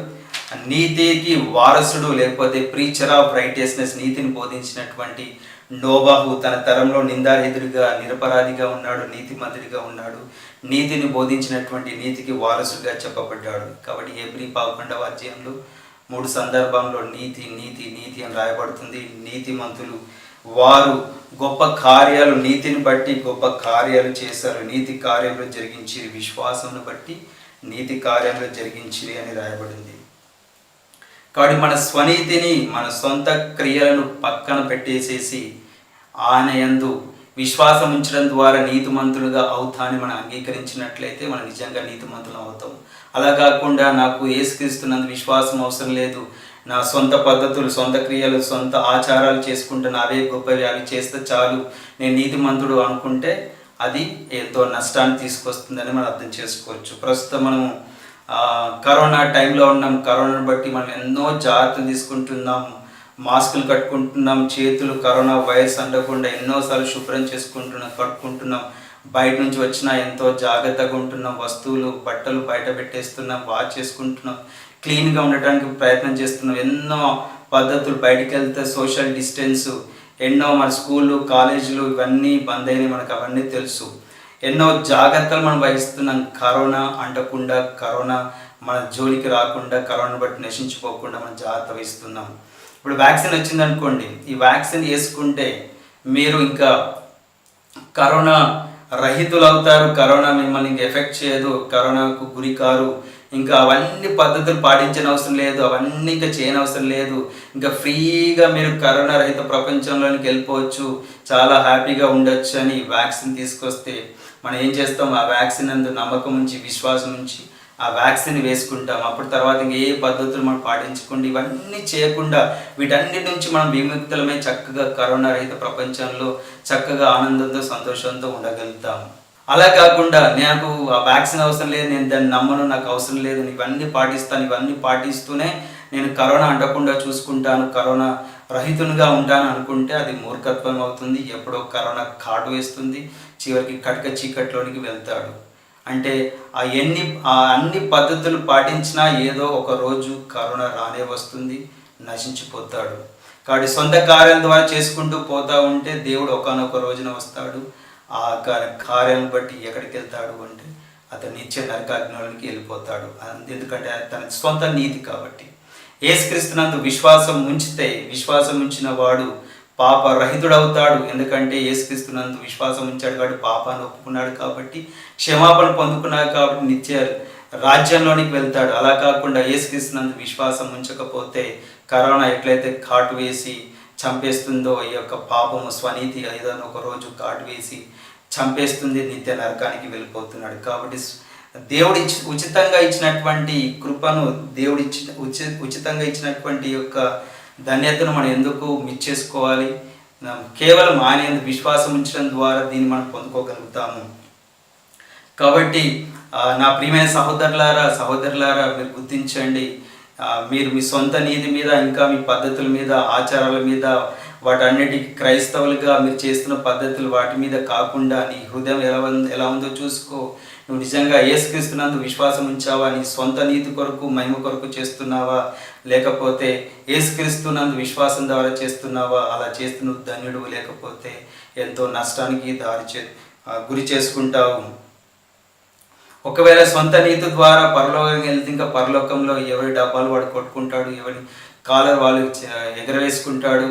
నీతికి వారసుడు, లేకపోతే ప్రీచర్ ఆఫ్ రైటియస్నెస్, నీతిని బోధించినటువంటి నోబాహు తన తరంలో నిందారహితుడిగా, నిరపరాధిగా ఉన్నాడు, నీతిమంతుడిగా ఉన్నాడు. నీతిని బోధించినటువంటి నీతికి వారసుడిగా చెప్పబడ్డాడు. కాబట్టి హెబ్రీ 11వ అధ్యాయంలో 3 సందర్భంలో నీతి నీతి నీతి అని రాయబడుతుంది. నీతిమంతులు వారు గొప్ప కార్యాలు, నీతిని బట్టి గొప్ప కార్యాలు చేశారు, నీతి కార్యంలో జరిగించిరి, విశ్వాసంను బట్టి నీతి కార్యంలో జరిగించిరి అని రాయబడింది. కాబట్టి మన స్వనీతిని, మన సొంత క్రియలను పక్కన పెట్టేసేసి ఆయన యందు విశ్వాసం ఉంచడం ద్వారా నీతిమంతులుగా అవుతాని మనం అంగీకరించినట్లయితే మనం నిజంగా నీతిమంతులు అవుతాం. అలా కాకుండా నాకు యేసుక్రీస్తునందు విశ్వాసం అవసరం లేదు, నా సొంత పద్ధతులు, సొంత క్రియలు, సొంత ఆచారాలు చేసుకుంటాను, అవే గొప్పవి, అవి చేస్తే చాలు, నేను నీతిమంతుడు అనుకుంటే అది ఎంతో నష్టాన్ని తీసుకొస్తుందని మనం అర్థం చేసుకోవచ్చు. ప్రస్తుతం మనం కరోనా టైంలో ఉన్నాం. కరోనాను బట్టి మనం ఎన్నో జాగ్రత్తలు తీసుకుంటున్నాం, మాస్కులు కట్టుకుంటున్నాం, చేతులు కరోనా వైరస్ అంటకుండా ఎన్నోసార్లు శుభ్రం చేసుకుంటున్నాం, కట్టుకుంటున్నాం. బయట నుంచి వచ్చినా ఎంతో జాగ్రత్తగా ఉంటున్నాం, వస్తువులు, బట్టలు బయట పెట్టేస్తున్నాం, వాష్ చేసుకుంటున్నాం, క్లీన్గా ఉండటానికి ప్రయత్నం చేస్తున్నాం. ఎన్నో పద్ధతులు, బయటికి వెళ్తే సోషల్ డిస్టెన్స్, ఎన్నో మన స్కూళ్ళు, కాలేజీలు ఇవన్నీ బంద్ అయినాయి, మనకు అవన్నీ తెలుసు. ఎన్నో జాగ్రత్తలు మనం వహిస్తున్నాం, కరోనా అంటకుండా, కరోనా మన జోలికి రాకుండా, కరోనా బట్టి నశించిపోకుండా మనం జాగ్రత్త వహిస్తున్నాం. ఇప్పుడు వ్యాక్సిన్ వచ్చిందనుకోండి, ఈ వ్యాక్సిన్ వేసుకుంటే మీరు ఇంకా కరోనా రహితులు అవుతారు, కరోనా మిమ్మల్ని ఇంకా ఎఫెక్ట్ చేయదు, కరోనాకు గురి కారు. ఇంకా అవన్నీ పద్ధతులు పాటించిన అవసరం లేదు, అవన్నీ ఇంకా చేయని అవసరం లేదు, ఇంకా ఫ్రీగా మీరు కరోనా రహిత ప్రపంచంలోనికి వెళ్ళిపోవచ్చు, చాలా హ్యాపీగా ఉండొచ్చు అని వ్యాక్సిన్ తీసుకొస్తే మనం ఏం చేస్తాం? ఆ వ్యాక్సిన్ అందు నమ్మకం ఉంచి, విశ్వాసం ఉంచి ఆ వ్యాక్సిన్ వేసుకుంటాం. అప్పుడు తర్వాత ఇంక ఏ పద్ధతులు మనం పాటించకుండా, ఇవన్నీ చేయకుండా, వీటన్నిటి నుంచి మనం విముక్తులమై చక్కగా కరోనా రహిత ప్రపంచంలో చక్కగా ఆనందంతో, సంతోషంతో ఉండగలుగుతాం. అలా కాకుండా నాకు ఆ వ్యాక్సిన్ అవసరం లేదు, నేను దాన్ని నమ్మను, నాకు అవసరం లేదు, ఇవన్నీ పాటిస్తాను, ఇవన్నీ పాటిస్తూనే నేను కరోనా అంటకుండా చూసుకుంటాను, కరోనా రహితునిగా ఉంటాను అనుకుంటే అది మూర్ఖత్వం అవుతుంది. ఎప్పుడో కరోనా కాటు వేస్తుంది, చివరికి కటిక చీకట్లోనికి వెళ్తాడు. అంటే అన్ని పద్ధతులు పాటించినా ఏదో ఒక రోజు కరోనా రానే వస్తుంది, నశించిపోతాడు. కాబట్టి సొంత కార్యాల ద్వారా చేసుకుంటూ పోతా ఉంటే దేవుడు ఒకానొక రోజున వస్తాడు. ఆ కార్యాలను బట్టి ఎక్కడికి వెళ్తాడు అంటే అతను నిత్య నరకాగ్నిలోనికి వెళ్ళిపోతాడు. ఎందుకంటే తన సొంత నీతి కాబట్టి. యేసుక్రీస్తునందు విశ్వాసం ఉంచితే, విశ్వాసం ఉంచిన వాడు పాప రహితుడవుతాడు. ఎందుకంటే యేసుక్రీస్తునందు విశ్వాసం ఉంచాడు కాబట్టి, పాపాన్ని ఒప్పుకున్నాడు కాబట్టి, క్షమాపణ పొందుకున్నాడు కాబట్టి నిత్య రాజ్యంలోనికి వెళ్తాడు. అలా కాకుండా యేసుక్రీస్తునందు విశ్వాసం ఉంచకపోతే కరోనా ఎట్లయితే కాటు వేసి చంపేస్తుందో, ఈ యొక్క పాపము, స్వనీతి ఏదైనా ఒక రోజు కాటు వేసి చంపేస్తుంది, నిత్య నరకానికి వెళ్ళిపోతున్నాడు. కాబట్టి దేవుడి ఉచితంగా ఇచ్చినటువంటి కృపను, దేవుడి ఉచితంగా ఇచ్చినటువంటి యొక్క ధన్యతను మనం ఎందుకు మిస్ చేసుకోవాలి? కేవలం ఆయన విశ్వాసం ఉంచడం ద్వారా దీన్ని మనం పొందుకోగలుగుతాము. కాబట్టి నా ప్రియమైన సహోదరులారా మీరు గుర్తించండి, మీరు మీ సొంత నీతి మీద, ఇంకా మీ పద్ధతుల మీద, ఆచారాల మీద, వాటన్నిటికీ క్రైస్తవులుగా మీరు చేస్తున్న పద్ధతులు వాటి మీద కాకుండా నీ హృదయం ఎలా ఉందో చూసుకో. నువ్వు నిజంగా యేసుక్రీస్తునందు విశ్వాసం ఉంచావా? నీ సొంత నీతి కొరకు, మహిమ కొరకు చేస్తున్నావా? లేకపోతే యేసుక్రీస్తునందు విశ్వాసం ద్వారా చేస్తున్నావా? అలా చేస్తూ నువ్వు ధన్యుడు, లేకపోతే ఎంతో నష్టానికి గురి చేసుకుంటావు. ఒకవేళ సొంత నీతి ద్వారా పరలోకం వెళ్తే ఇంకా పరలోకంలో ఎవరి డబ్బాలు వాడు కొట్టుకుంటాడు, ఎవరి కాలర్ వాళ్ళు ఎగరవేసుకుంటాడు,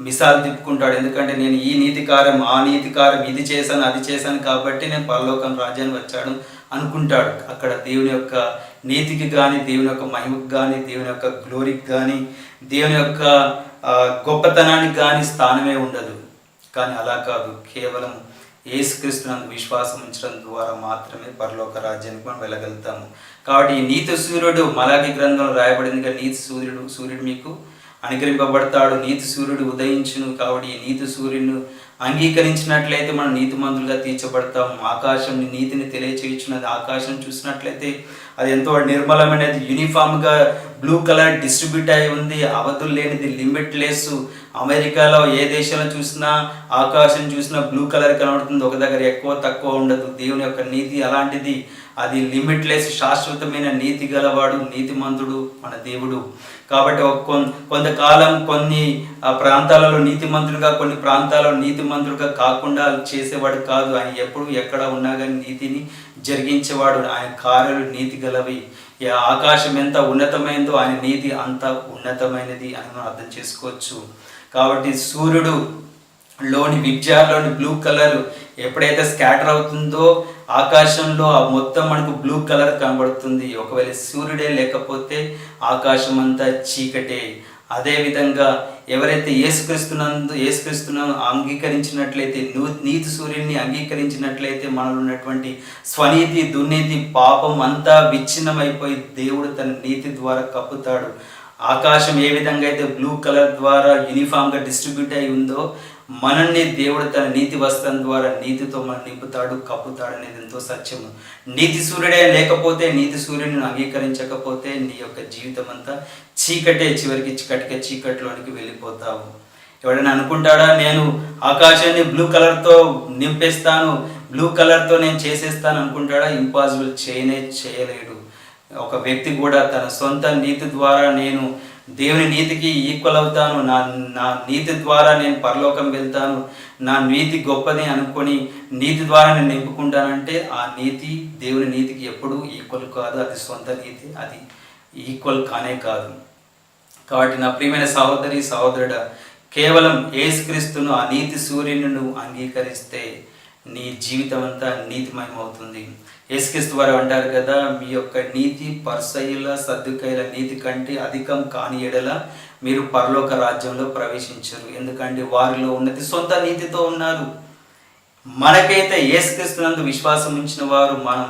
మిసాలు తిప్పుకుంటాడు. ఎందుకంటే నేను ఈ నీతి కార్యం, ఆ నీతి కార్యం, ఇది చేశాను, అది చేశాను కాబట్టి నేను పరలోకం రాజ్యాన్ని వచ్చాడు అనుకుంటాడు. అక్కడ దేవుని యొక్క నీతికి కానీ, దేవుని యొక్క మహిమకు కానీ, దేవుని యొక్క గ్లోరీకి కానీ, దేవుని యొక్క గొప్పతనానికి కానీ స్థానమే ఉండదు. కానీ అలా కాదు, కేవలం యేసుక్రీస్తునందు విశ్వాసం ఉంచడం ద్వారా మాత్రమే పరలోక రాజ్యానికి మనం వెళ్ళగలుగుతాము. కాబట్టి ఈ నీతి సూర్యుడు, మలాకి గ్రంథంలో రాయబడిందిగా, నీతి సూర్యుడు మీకు అనుగ్రహింపబడతాడు, నీతి సూర్యుడు ఉదయించును. కాబట్టి ఈ నీతి సూర్యుడు అంగీకరించినట్లయితే మనం నీతిమంతులుగా తీర్చబడతాం. ఆకాశం నీతిని తెలియచేయుచున్నది. ఆకాశం చూసినట్లయితే అది ఎంతో నిర్మలమైనది, యూనిఫామ్గా బ్లూ కలర్ డిస్ట్రిబ్యూట్ అయి ఉంది, అవధులు లేనిది, లిమిట్లెస్. అమెరికాలో ఏ దేశంలో చూసినా, ఆకాశం చూసినా బ్లూ కలర్ కనబడుతుంది, ఒక దగ్గర ఎక్కువ తక్కువ ఉండదు. దేవుని యొక్క నీతి అలాంటిది, అది లిమిట్లెస్, శాశ్వతమైన నీతి గలవాడు, నీతిమంతుడు మన దేవుడు. కాబట్టి కొంతకాలం కొన్ని ప్రాంతాలలో నీతిమంతుడుగా, కొన్ని ప్రాంతాలలో నీతిమంతుడుగా కాకుండా చేసేవాడు కాదు. ఆయన ఎప్పుడు ఎక్కడ ఉన్నా కానీ నీతిని జరిగించేవాడు. ఆయన కార్యాలు నీతి గలవి. ఆకాశం ఎంత ఉన్నతమైందో ఆయన నీతి అంత ఉన్నతమైనది అని మనం అర్థం చేసుకోవచ్చు. కాబట్టి సూర్యుడు లోని విబ్జార్లోని బ్లూ కలర్ ఎప్పుడైతే స్కాటర్ అవుతుందో ఆకాశంలో ఆ మొత్తం మనకు బ్లూ కలర్ కనబడుతుంది. ఒకవేళ సూర్యుడే లేకపోతే ఆకాశం అంతా చీకటే. అదేవిధంగా ఎవరైతే యేసుక్రీస్తును అంగీకరించినట్లయితే, నీతి సూర్యుడిని అంగీకరించినట్లయితే మనలో ఉన్నటువంటి స్వనీతి, దుర్నీతి, పాపం అంతా విచ్ఛిన్నమైపోయి దేవుడు తన నీతి ద్వారా కప్పుతాడు. ఆకాశం ఏ విధంగా అయితే బ్లూ కలర్ ద్వారా యూనిఫామ్గా డిస్ట్రిబ్యూట్ అయి ఉందో, మనల్ని దేవుడు తన నీతి వస్త్రం ద్వారా నీతితో మనం నింపుతాడు, కప్పుతాడు అనేది ఎంతో సత్యము. నీతి సూర్యుడే లేకపోతే, నీతి సూర్యుడిని అంగీకరించకపోతే నీ యొక్క జీవితం అంతా చీకటే, చివరికి కటిక చీకటిలోనికి వెళ్ళిపోతావు. ఎవడైనా అనుకుంటాడా నేను ఆకాశాన్ని బ్లూ కలర్తో నింపేస్తాను, బ్లూ కలర్తో నేను చేసేస్తాను అనుకుంటాడా? ఇంపాసిబుల్, చేయలేడు. ఒక వ్యక్తి కూడా తన సొంత నీతి ద్వారా నేను దేవుని నీతికి ఈక్వల్ అవుతాను, నా నీతి ద్వారా నేను పరలోకం వెళ్తాను, నా నీతి గొప్పది అనుకొని నీతి ద్వారా నేను నింపుకుంటానంటే ఆ నీతి దేవుని నీతికి ఎప్పుడూ ఈక్వల్ కాదు. అది సొంత నీతి, అది ఈక్వల్ కానే కాదు. కాబట్టి నా ప్రియమైన సహోదరి, సహోదరుడా, కేవలం యేసుక్రీస్తును, ఆ నీతి సూర్యుని నువ్వు అంగీకరిస్తే నీ జీవితం అంతా నీతిమయమవుతుంది. యేసుక్రీస్తు వారు అంటారు కదా, మీ యొక్క నీతి పరిసయ్యుల, సద్దుకైల నీతి కంటే అధికం కాని ఎడల మీరు పరలోక రాజ్యంలో ప్రవేశించరు. ఎందుకంటే వారిలో ఉన్నది సొంత నీతితో ఉన్నారు. మనకైతే యేసుక్రీస్తునందు విశ్వాసం ఉంచిన వారు మనం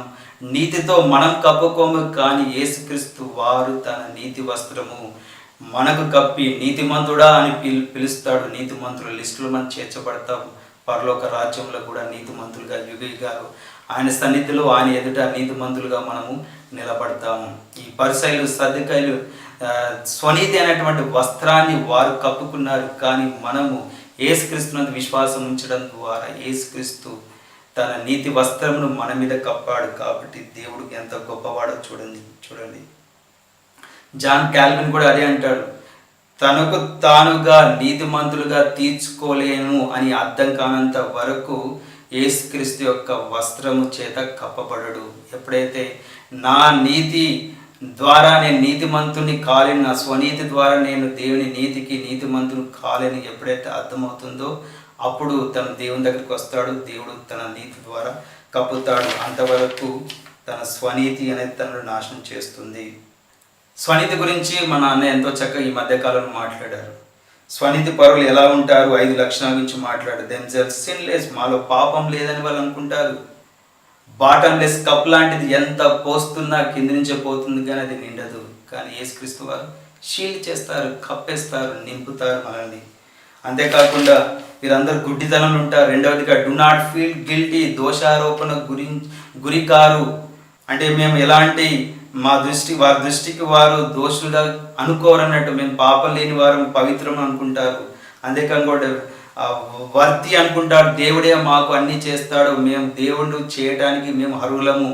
నీతితో మనం కప్పుకోము, కానీ యేసుక్రీస్తు వారు తన నీతి వస్త్రము మనకు కప్పి నీతిమంతుడా అని పిలుస్తాడు. నీతిమంతుల లిస్టులో మనం చేర్చబడతాము. పరలోక రాజ్యంలో కూడా నీతిమంతులుగా యుగాలు ఆయన సన్నిధిలో, ఆయన ఎదుట నీతిమంతులుగా మనము నిలబడతాము. ఈ పరిసయ్యులు, సద్దుకైలు స్వనీతి అనేటువంటి వస్త్రాన్ని వారు కప్పుకున్నారు, కానీ మనము యేసుక్రీస్తునందు విశ్వాసం ఉంచడం ద్వారా యేసుక్రీస్తు తన నీతి వస్త్రమును మన మీద కప్పాడు. కాబట్టి దేవుడు ఎంత గొప్పవాడో చూడండి. జాన్ క్యాల్విన్ కూడా అదే అంటాడు, తనకు తానుగా నీతిమంతులుగా తీర్చుకోలేను అని అర్థం కానంత వరకు యేసుక్రీస్తు యొక్క వస్త్రము చేత కప్పబడడు. ఎప్పుడైతే నా నీతి ద్వారా నేను నీతిమంతుని కాలేను, నా స్వనీతి ద్వారా నేను దేవుని నీతికి నీతిమంతుని కాలేని ఎప్పుడైతే అర్థమవుతుందో అప్పుడు తను దేవుని దగ్గరికి వస్తాడు. దేవుడు తన నీతి ద్వారా కప్పుతాడు. అంతవరకు తన స్వనీతి అనేది తనను నాశనం చేస్తుంది. స్వనీతి గురించి మన అన్న ఎంతో చక్కగా ఈ మధ్యకాలంలో మాట్లాడారు. స్వనీతి పరులు ఎలా ఉంటారు, 5 లక్షణాల గురించి మాట్లాడు. దెమ్సెల్వ్స్ సిన్లెస్, మాలో పాపం లేదని వాళ్ళు అనుకుంటారు. బాటంలెస్ కప్ లాంటిది, ఎంత పోస్తున్నా కింది నుంచే పోతుంది కానీ అది నిండదు. కానీ యేసుక్రీస్తు వారు షీల్డ్ చేస్తారు, కప్పేస్తారు, నింపుతారు మనల్ని. అంతేకాకుండా వీరందరూ గుడ్డితనంలో ఉంటారు. రెండవదిగా డు నాట్ ఫీల్ గిల్టీ, దోషారోపణ గురికారు. అంటే మేము ఎలాంటి వారి దృష్టికి వారు దోషులుగా అనుకోరన్నట్టు. మేము పాపం లేని వారు పవిత్రం అనుకుంటారు. అంతేకాకుండా వర్తి అనుకుంటాడు. దేవుడే మాకు అన్ని చేస్తాడు, మేము దేవుడు చేయడానికి మేము అర్హులము.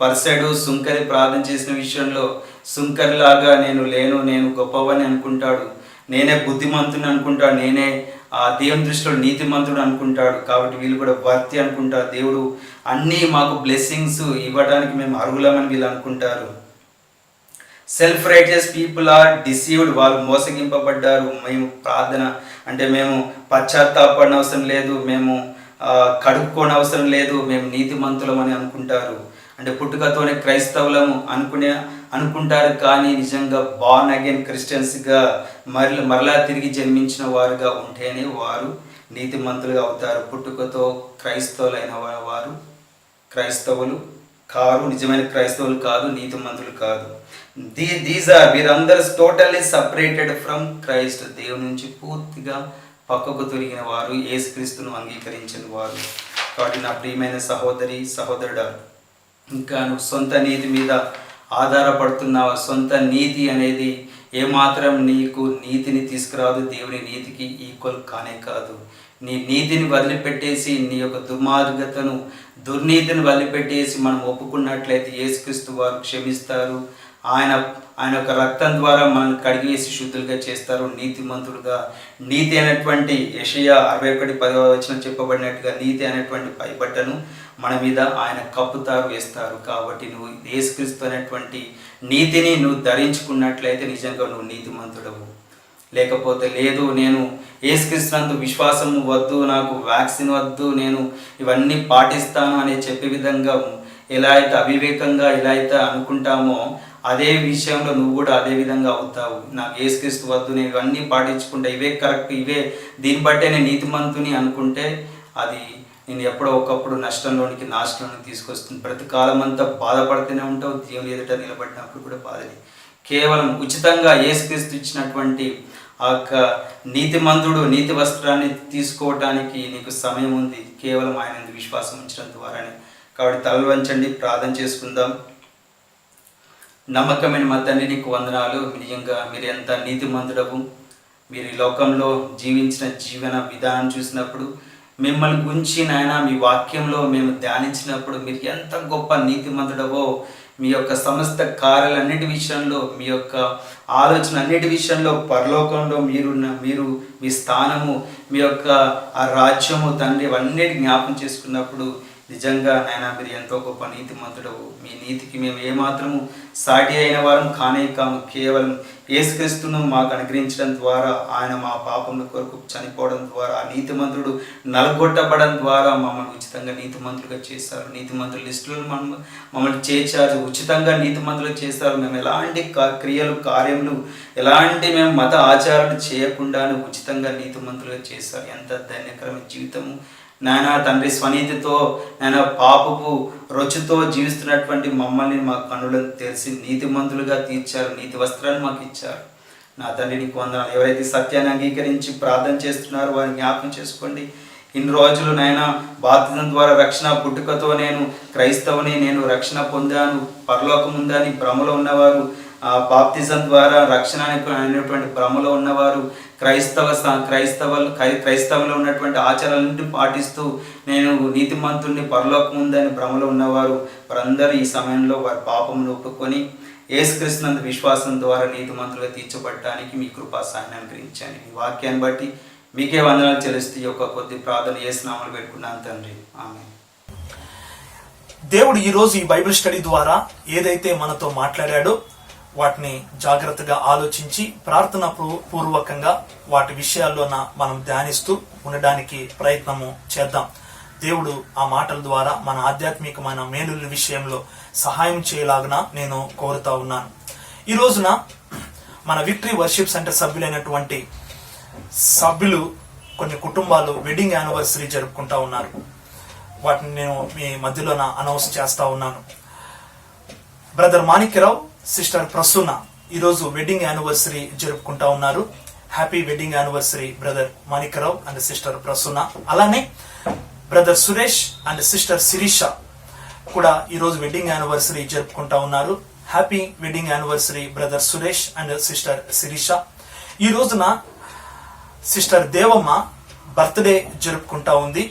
పర్సడు సుంకరి ప్రార్థన చేసిన విషయంలో సుంకరిలాగా నేను గొప్పవని అనుకుంటాడు. నేనే బుద్ధిమంతుని అనుకుంటాడు. నేనే దేవుని దృష్టిలో నీతిమంతుడు అనుకుంటాడు. కాబట్టి వీళ్ళు కూడా వర్తి అనుకుంటారు. దేవుడు అన్నీ మాకు బ్లెస్సింగ్స్ ఇవ్వడానికి మేము అర్హులమని వీళ్ళు అనుకుంటారు. Self righteous people are deceived. వాళ్ళు మోసగింపబడ్డారు. మేము ప్రార్థన అంటే మేము పశ్చాత్తాపడిన అవసరం లేదు, మేము కడుక్కోని అవసరం లేదు, మేము నీతిమంతులమని అనుకుంటారు. అంటే పుట్టుకతోనే క్రైస్తవులము అనుకుంటారు. కానీ నిజంగా బార్న్ అగైన్ క్రిస్టియన్స్గా మరలా తిరిగి జన్మించిన వారుగా ఉంటేనే వారు నీతిమంతులుగా అవుతారు. పుట్టుకతో క్రైస్తవులైన వారు క్రైస్తవులు కారు, నిజమైన క్రైస్తవులు కాదు, నీతిమంతులు కాదు. వీరందరూ టోటల్లీ సపరేటెడ్ ఫ్రమ్ క్రైస్ట్. దేవుని నుంచి పూర్తిగా పక్కకు తొలగిన వారు, యేసుక్రీస్తును అంగీకరించిన వారు. కాబట్టి నా ప్రియమైన సహోదరి సహోదరుడా, ఇంకా నువ్వు సొంత నీతి మీద ఆధారపడుతున్నావా? సొంత నీతి అనేది ఏమాత్రం నీకు నీతిని తీసుకురాదు, దేవుని నీతికి ఈక్వల్ కానే కాదు. నీ నీతిని వదిలిపెట్టేసి, నీ యొక్క దుర్మార్గతను దుర్నీతిని వదిలిపెట్టేసి మనం ఒప్పుకున్నట్లయితే యేసుక్రీస్తు వారు క్షమిస్తారు. ఆయన యొక్క రక్తం ద్వారా మనల్ని కడిగివేసి శుద్ధులుగా చేస్తారు, నీతిమంతులుగా. నీతి అనేటువంటి యెషయా 61:10 చెప్పబడినట్టుగా నీతి అనేటువంటి పైబట్టను మన మీద ఆయన కప్పుతారు, వేస్తారు. కాబట్టి నువ్వు యేసుక్రీస్తు అనేటువంటి నీతిని నువ్వు ధరించుకున్నట్లయితే నిజంగా నువ్వు నీతిమంతుడవు. లేకపోతే లేదు, నేను యేసుక్రీస్తునందు విశ్వాసము వద్దు, నాకు వ్యాక్సిన్ వద్దు, నేను ఇవన్నీ పాటిస్తాను అనే చెప్పే విధంగా ఎలా అయితే అవివేకంగా ఎలా అయితే అనుకుంటామో అదే విషయంలో నువ్వు కూడా అదే విధంగా అవుతావు. నాకు యేసుక్రీస్తు వద్దు, నేను ఇవన్నీ పాటించుకుంటా, ఇవే కరెక్ట్, ఇవే దీన్ని బట్టే నేను నీతిమంతుని అనుకుంటే అది నేను ఎప్పుడో ఒకప్పుడు నష్టంలోనికి నాశనంలోనికి తీసుకొస్తుంది. ప్రతి కాలం అంతా బాధపడుతూనే ఉంటావు. దేవుని ఎదుట నిలబడినప్పుడు కూడా బాధని. కేవలం ఉచితంగా యేసుక్రీస్తు ఇచ్చినటువంటి ఆ యొక్క నీతిమంతుడు నీతి వస్త్రాన్ని తీసుకోవటానికి నీకు సమయం ఉంది, కేవలం ఆయన విశ్వాసం ఉంచడం ద్వారానే. కాబట్టి తలలు వంచండి, ప్రార్థన చేసుకుందాం. నమ్మకమైన మా తండ్రి, నీకు వందనాలు. నిజంగా మీరు ఎంత నీతిమంతుడవు. మీరు ఈ లోకంలో జీవించిన జీవన విధానం చూసినప్పుడు, మిమ్మల్ని గురించి నాయన మీ వాక్యంలో మేము ధ్యానించినప్పుడు మీరు ఎంత గొప్ప నీతిమంతుడవో, మీ యొక్క సమస్త కార్యాలన్నిటి విషయంలో, మీ యొక్క ఆలోచన అన్నిటి విషయంలో, పరలోకంలో మీరు మీ స్థానము, మీ యొక్క ఆ రాజ్యము తండ్రి అవన్నిటి జ్ఞాపం చేసుకున్నప్పుడు నిజంగా నాయన మీరు ఎంతో గొప్ప నీతిమంతుడవు. మీ నీతికి మేము ఏమాత్రము సాటి అయిన వారం కానే కాము. కేవలం యేసుక్రీస్తును మాకు అనుగ్రహించడం ద్వారా, ఆయన మా పాపముల కొరకు చనిపోవడం ద్వారా, ఆ నీతిమంతుడు నలగొట్టబడడం ద్వారా మమ్మల్ని ఉచితంగా నీతిమంతులుగా చేశారు. నీతిమంతుల లిస్టులో మమ్మల్ని చేర్చారు, ఉచితంగా నీతిమంతులుగా చేశారు. మేము ఎలాంటి క్రియలు కార్యములు ఎలాంటి మేము మత ఆచారాలు చేయకుండానే ఉచితంగా నీతిమంతులుగా చేశారు. ఎంత ధన్యకరమైన జీవితము నాయన తండ్రి. స్వనీతితో నాయన పాపపు రుచితో జీవిస్తున్నటువంటి మమ్మల్ని మా కన్నులను తెలిసి నీతిమంతులుగా తీర్చారు, నీతి వస్త్రాన్ని మాకు ఇచ్చారు. నా తండ్రి నీకు వందనాలు. ఎవరైతే సత్యాన్ని అంగీకరించి ప్రార్థన చేస్తున్నారో వారిని జ్ఞాపకం చేసుకోండి. ఇన్ని రోజులు నాయన బాప్తిజం ద్వారా రక్షణ, పుట్టుకతో నేను క్రైస్తవుని, నేను రక్షణ పొందాను, పరలోకం ఉందని భ్రమలో ఉన్నవారు, బాప్తిజం ద్వారా రక్షణ అనేటువంటి భ్రమలో ఉన్నవారు, క్రైస్తవులు ఉన్నటువంటి ఆచారాలన్నింటినీ పాటిస్తూ నేను నీతిమంతుడిని, పరలోకం ఉందని భ్రమలో ఉన్నవారు, వారందరూ ఈ సమయంలో వారి పాపమును ఒప్పుకొని యేసుక్రీస్తునందు విశ్వాసం ద్వారా నీతిమంతులుగా తీర్చబడటానికి మీ కృపా సహాయాన్ని అనుగ్రహించండి. మీ వాక్యాన్ని బట్టి మీకే వందనాలు చెల్లిస్తూ ఈ యొక్క కొద్ది ప్రార్థన యేసు నామములో పెట్టుకున్నాను తండ్రి, ఆమేన్. దేవుడు ఈరోజు ఈ బైబిల్ స్టడీ ద్వారా ఏదైతే మనతో మాట్లాడాడో వాటిని జాగ్రత్తగా ఆలోచించి ప్రార్థన పూర్వకంగా వాటి విషయాల్లో మనం ధ్యానిస్తూ ఉండడానికి ప్రయత్నము చేద్దాం. దేవుడు ఆ మాటల ద్వారా మన ఆధ్యాత్మికమైన మేలుల విషయంలో సహాయం చేయలాగున నేను కోరుతా ఉన్నాను. ఈ రోజున మన విక్టరీ వర్షిప్ సెంటర్ సభ్యులైనటువంటి సభ్యులు కొన్ని కుటుంబాలు వెడ్డింగ్ యానివర్సరీ జరుపుకుంటా ఉన్నారు. వాటిని నేను మీ మధ్యలో అనౌన్స్ చేస్తా ఉన్నాను. బ్రదర్ మాణిక్యరావు, సిస్టర్ ప్రసూన ఈరోజు వెడ్డింగ్ యానివర్సరీ జరుపుకుంటా ఉన్నారు. Happy wedding anniversary brother Manikyarao and sister Prasuna. అలానే brother Suresh and sister Sirisha కూడా ఈరోజు వెడ్డింగ్ యానివర్సరీ జరుపుకుంటా ఉన్నారు. Happy wedding anniversary brother Suresh and sister Sirisha. ఈ రోజున సిస్టర్ దేవమ్మ బర్త్డే జరుపుకుంటా ఉంది.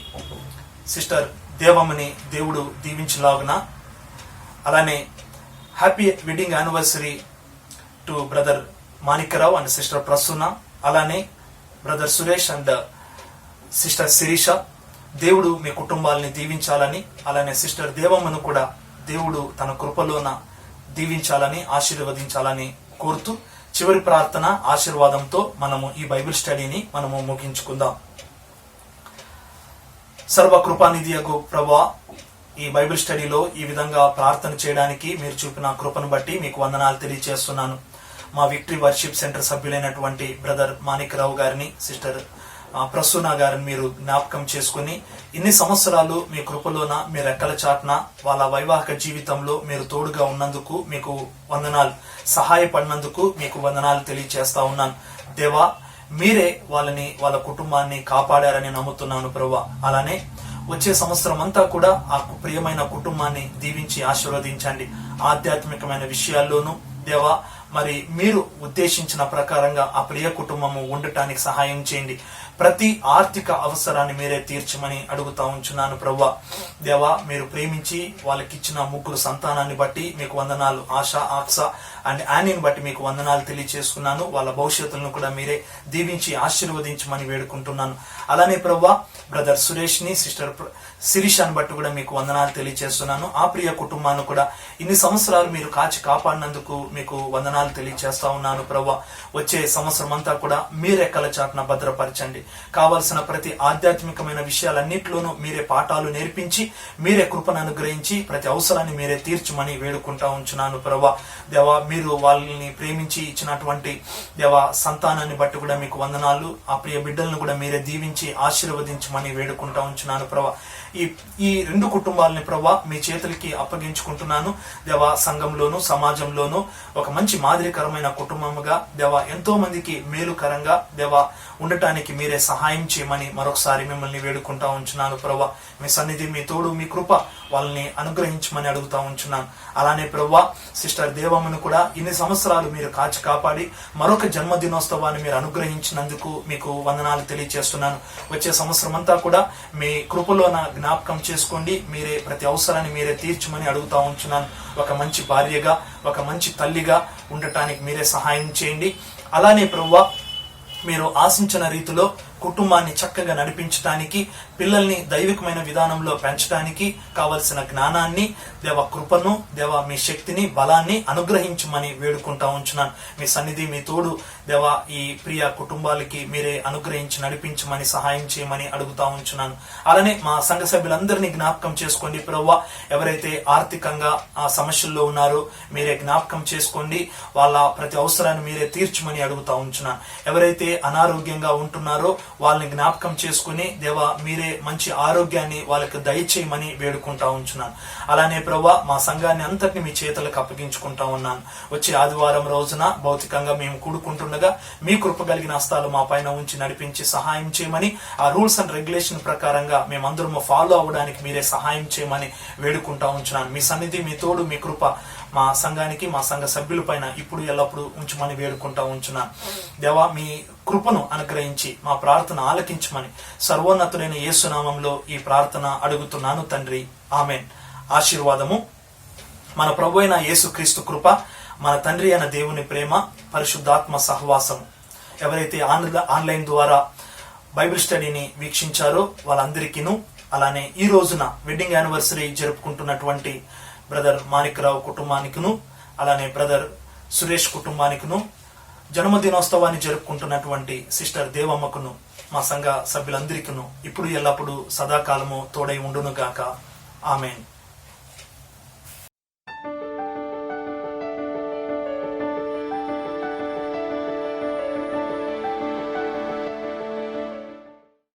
సిస్టర్ దేవమ్మని దేవుడు దీవించలాగున. అలానే happy wedding anniversary to brother Manikyarao and sister Prasuna. అలానే brother Suresh and sister Sirisha. దేవుడు మీ కుటుంబాలని దీవించాలని, అలానే సిస్టర్ దేవమ్మను కూడా దేవుడు తన కృపలోన దీవించాలని, ఆశీర్వదించాలని కోరుతూ చివరి ప్రార్థన ఆశీర్వాదంతో మనము ఈ బైబిల్ స్టడీని మనము ముగించుకుందాం. సర్వకృపానిధియగు ప్రభువా, ఈ బైబిల్ స్టడీలో ఈ విధంగా ప్రార్థన చేయడానికి మీరు చూపిన కృపను బట్టి మీకు వందనాలు తెలియజేస్తున్నాను. మా విక్టరీ వర్షిప్ సెంటర్ సభ్యులైనటువంటి బ్రదర్ మాణిక్యరావు గారిని, సిస్టర్ ప్రసూన గారిని మీరు జ్ఞాపకం చేసుకుని ఇన్ని సంవత్సరాలు మీ కృపలోన మీ రెక్కల చాటున వాళ్ళ వైవాహిక జీవితంలో మీరు తోడుగా ఉన్నందుకు మీకు వందనాలు, సహాయపడినందుకు మీకు వందనాలు తెలియజేస్తా ఉన్నాను. దేవా, మీరే వాళ్ళ కుటుంబాన్ని కాపాడారని నమ్ముతున్నాను ప్రభువా. అలానే వచ్చే సంవత్సరం అంతా కూడా ఆ ప్రియమైన కుటుంబాన్ని దీవించి ఆశీర్వదించండి. ఆధ్యాత్మికమైన విషయాల్లోనూ దేవా మరి మీరు ఉద్దేశించిన ప్రకారంగా ఆ ప్రియ కుటుంబము ఉండటానికి సహాయం చేయండి. ప్రతి ఆర్థిక అవసరాన్ని మీరే తీర్చమని అడుగుతా ఉంచున్నాను ప్రభువా. దేవా, మీరు ప్రేమించి వాళ్ళకి ఇచ్చిన 3 సంతానాన్ని బట్టి మీకు వందనాలు. ఆశ, ఆక్స అండ్ యానీని బట్టి మీకు వందనాలు తెలియచేసుకున్నాను. వాళ్ళ భవిష్యత్తులను కూడా మీరే దీవించి ఆశీర్వదించమని వేడుకుంటున్నాను. అలానే ప్రభువా, బ్రదర్ సురేష్ ని, సిస్టర్ శిరీషాన్ని బట్టి కూడా మీకు వందనాలు తెలియచేస్తున్నాను. ఆ ప్రియ కుటుంబాన్ని కూడా ఇన్ని సంవత్సరాలు మీరు కాచి కాపాడినందుకు మీకు వందనాలు తెలియచేస్తా ఉన్నాను ప్రభువా. వచ్చే సంవత్సరం అంతా కూడా మీరెక్కల చాటున భద్రపరచండి. కావలసిన ప్రతి ఆధ్యాత్మికమైన విషయాలన్నింటిలోనూ మీరే పాఠాలు నేర్పించి మీరే కృపను అనుగ్రహించి ప్రతి అవసరాన్ని మీరే తీర్చమని వేడుకుంటా ఉంచున్నాను ప్రభువా. దేవా, మీరు వాళ్ళని ప్రేమించి ఇచ్చినటువంటి దేవా సంతానాన్ని బట్టి కూడా మీకు వందనాలు. ఆ ప్రియ బిడ్డలను కూడా మీరే దీవించి ఆశీర్వదించమని వేడుకుంటా ఉంచున్నాను ప్రభువా. ఈ 2 కుటుంబాలని ప్రభువా మీ చేతులకి అప్పగించుకుంటున్నాను. దేవా, సంఘంలోను సమాజంలోను ఒక మంచి మాదిరికరమైన కుటుంబముగా దేవా ఎంతో మందికి మేలుకరంగా దేవా ఉండటానికి మీరే సహాయం చేయమని మరొకసారి మిమ్మల్ని వేడుకుంటా ఉంచున్నాను ప్రభువా. మీ సన్నిధి, మీ తోడు, మీ కృప వాళ్ళని అనుగ్రహించమని అడుగుతా ఉంచున్నాను. అలానే ప్రభువా, సిస్టర్ దేవమ్మను కూడా ఇన్ని సంవత్సరాలు మీరు కాచి కాపాడి మరొక జన్మదినోత్సవాన్ని మీరు అనుగ్రహించినందుకు మీకు వందనాలు తెలియజేస్తున్నాను. వచ్చే సంవత్సరం అంతా కూడా మీ కృపలోన జ్ఞాపకం చేసుకోండి. మీరే ప్రతి అవసరాన్ని మీరే తీర్చమని అడుగుతా ఉంచున్నాను. ఒక మంచి భార్యగా, ఒక మంచి తల్లిగా ఉండటానికి మీరే సహాయం చేయండి. అలానే ప్రభువా, మీరు ఆశించిన రీతిలో కుటుంబాన్ని చక్కగా నడిపించడానికి, పిల్లల్ని దైవికమైన విధానంలో పెంచడానికి కావలసిన జ్ఞానాన్ని, దేవ కృపను, దేవ మీ శక్తిని, బలాన్ని అనుగ్రహించమని వేడుకుంటా ఉంచున్నాను. మీ సన్నిధి, మీ తోడు దేవ ఈ ప్రియ కుటుంబాలకి మీరే అనుగ్రహించి నడిపించమని సహాయం చేయమని అడుగుతా ఉంచున్నాను. అలానే మా సంఘ సభ్యులందరినీ జ్ఞాపకం చేసుకోండి ప్రభువా. ఎవరైతే ఆర్థికంగా ఆ సమస్యల్లో ఉన్నారో మీరే జ్ఞాపకం చేసుకోండి. వాళ్ళ ప్రతి అవసరాన్ని మీరే తీర్చమని అడుగుతా ఉంచున్నాను. ఎవరైతే అనారోగ్యంగా ఉంటున్నారో వాళ్ళని జ్ఞాపకం చేసుకుని దేవా మీరే మంచి ఆరోగ్యాన్ని వాళ్ళకి దయచేయమని వేడుకుంటా ఉంచున్నాను. అలానే ప్రభువా, మా సంఘాన్ని అంతటిని మీ చేతులకు అప్పగించుకుంటా ఉన్నాను. వచ్చే ఆదివారం రోజున భౌతికంగా మేము కూడుకుంటుండగా మీ కృప కలిగిన హస్తాలు మా పైన ఉంచి నడిపించి సహాయం చేయమని, ఆ రూల్స్ అండ్ రెగ్యులేషన్ ప్రకారంగా మేమందరము ఫాలో అవ్వడానికి మీరే సహాయం చేయమని వేడుకుంటా ఉంచున్నాను. మీ సన్నిధి, మీ తోడు, మీ కృప మా సంఘానికి, మా సంఘ సభ్యుల పైన ఇప్పుడు ఎల్లప్పుడూ ఉంచమని వేడుకుంటా ఉంచున్నాను. దేవా, మీ కృపను అనుగ్రహించి మా ప్రార్థన ఆలకించమని సర్వోన్నతుడైన యేసు నామములో ఈ ప్రార్థన అడుగుతున్నాను తండ్రి, ఆమెన్. ఆశీర్వాదము. మన ప్రభు అయిన యేసు క్రీస్తు కృప, మన తండ్రి అయిన దేవుని ప్రేమ, పరిశుద్ధాత్మ సహవాసము ఎవరైతే ఆన్లైన్ ద్వారా బైబిల్ స్టడీని వీక్షించారో వాళ్ళందరికీను, అలానే ఈ రోజున వెడ్డింగ్ యానివర్సరీ జరుపుకుంటున్నటువంటి బ్రదర్ మాణిక్యరావు కుటుంబానికిను, అలానే బ్రదర్ సురేష్ కుటుంబానికిను, జన్మదినోత్సవాన్ని జరుపుకుంటున్నటువంటి సిస్టర్ దేవమ్మకును, మా సంఘ సభ్యులందరికీను ఇప్పుడు ఎల్లప్పుడూ సదాకాలము తోడై ఉండును గాక. ఆమెన్.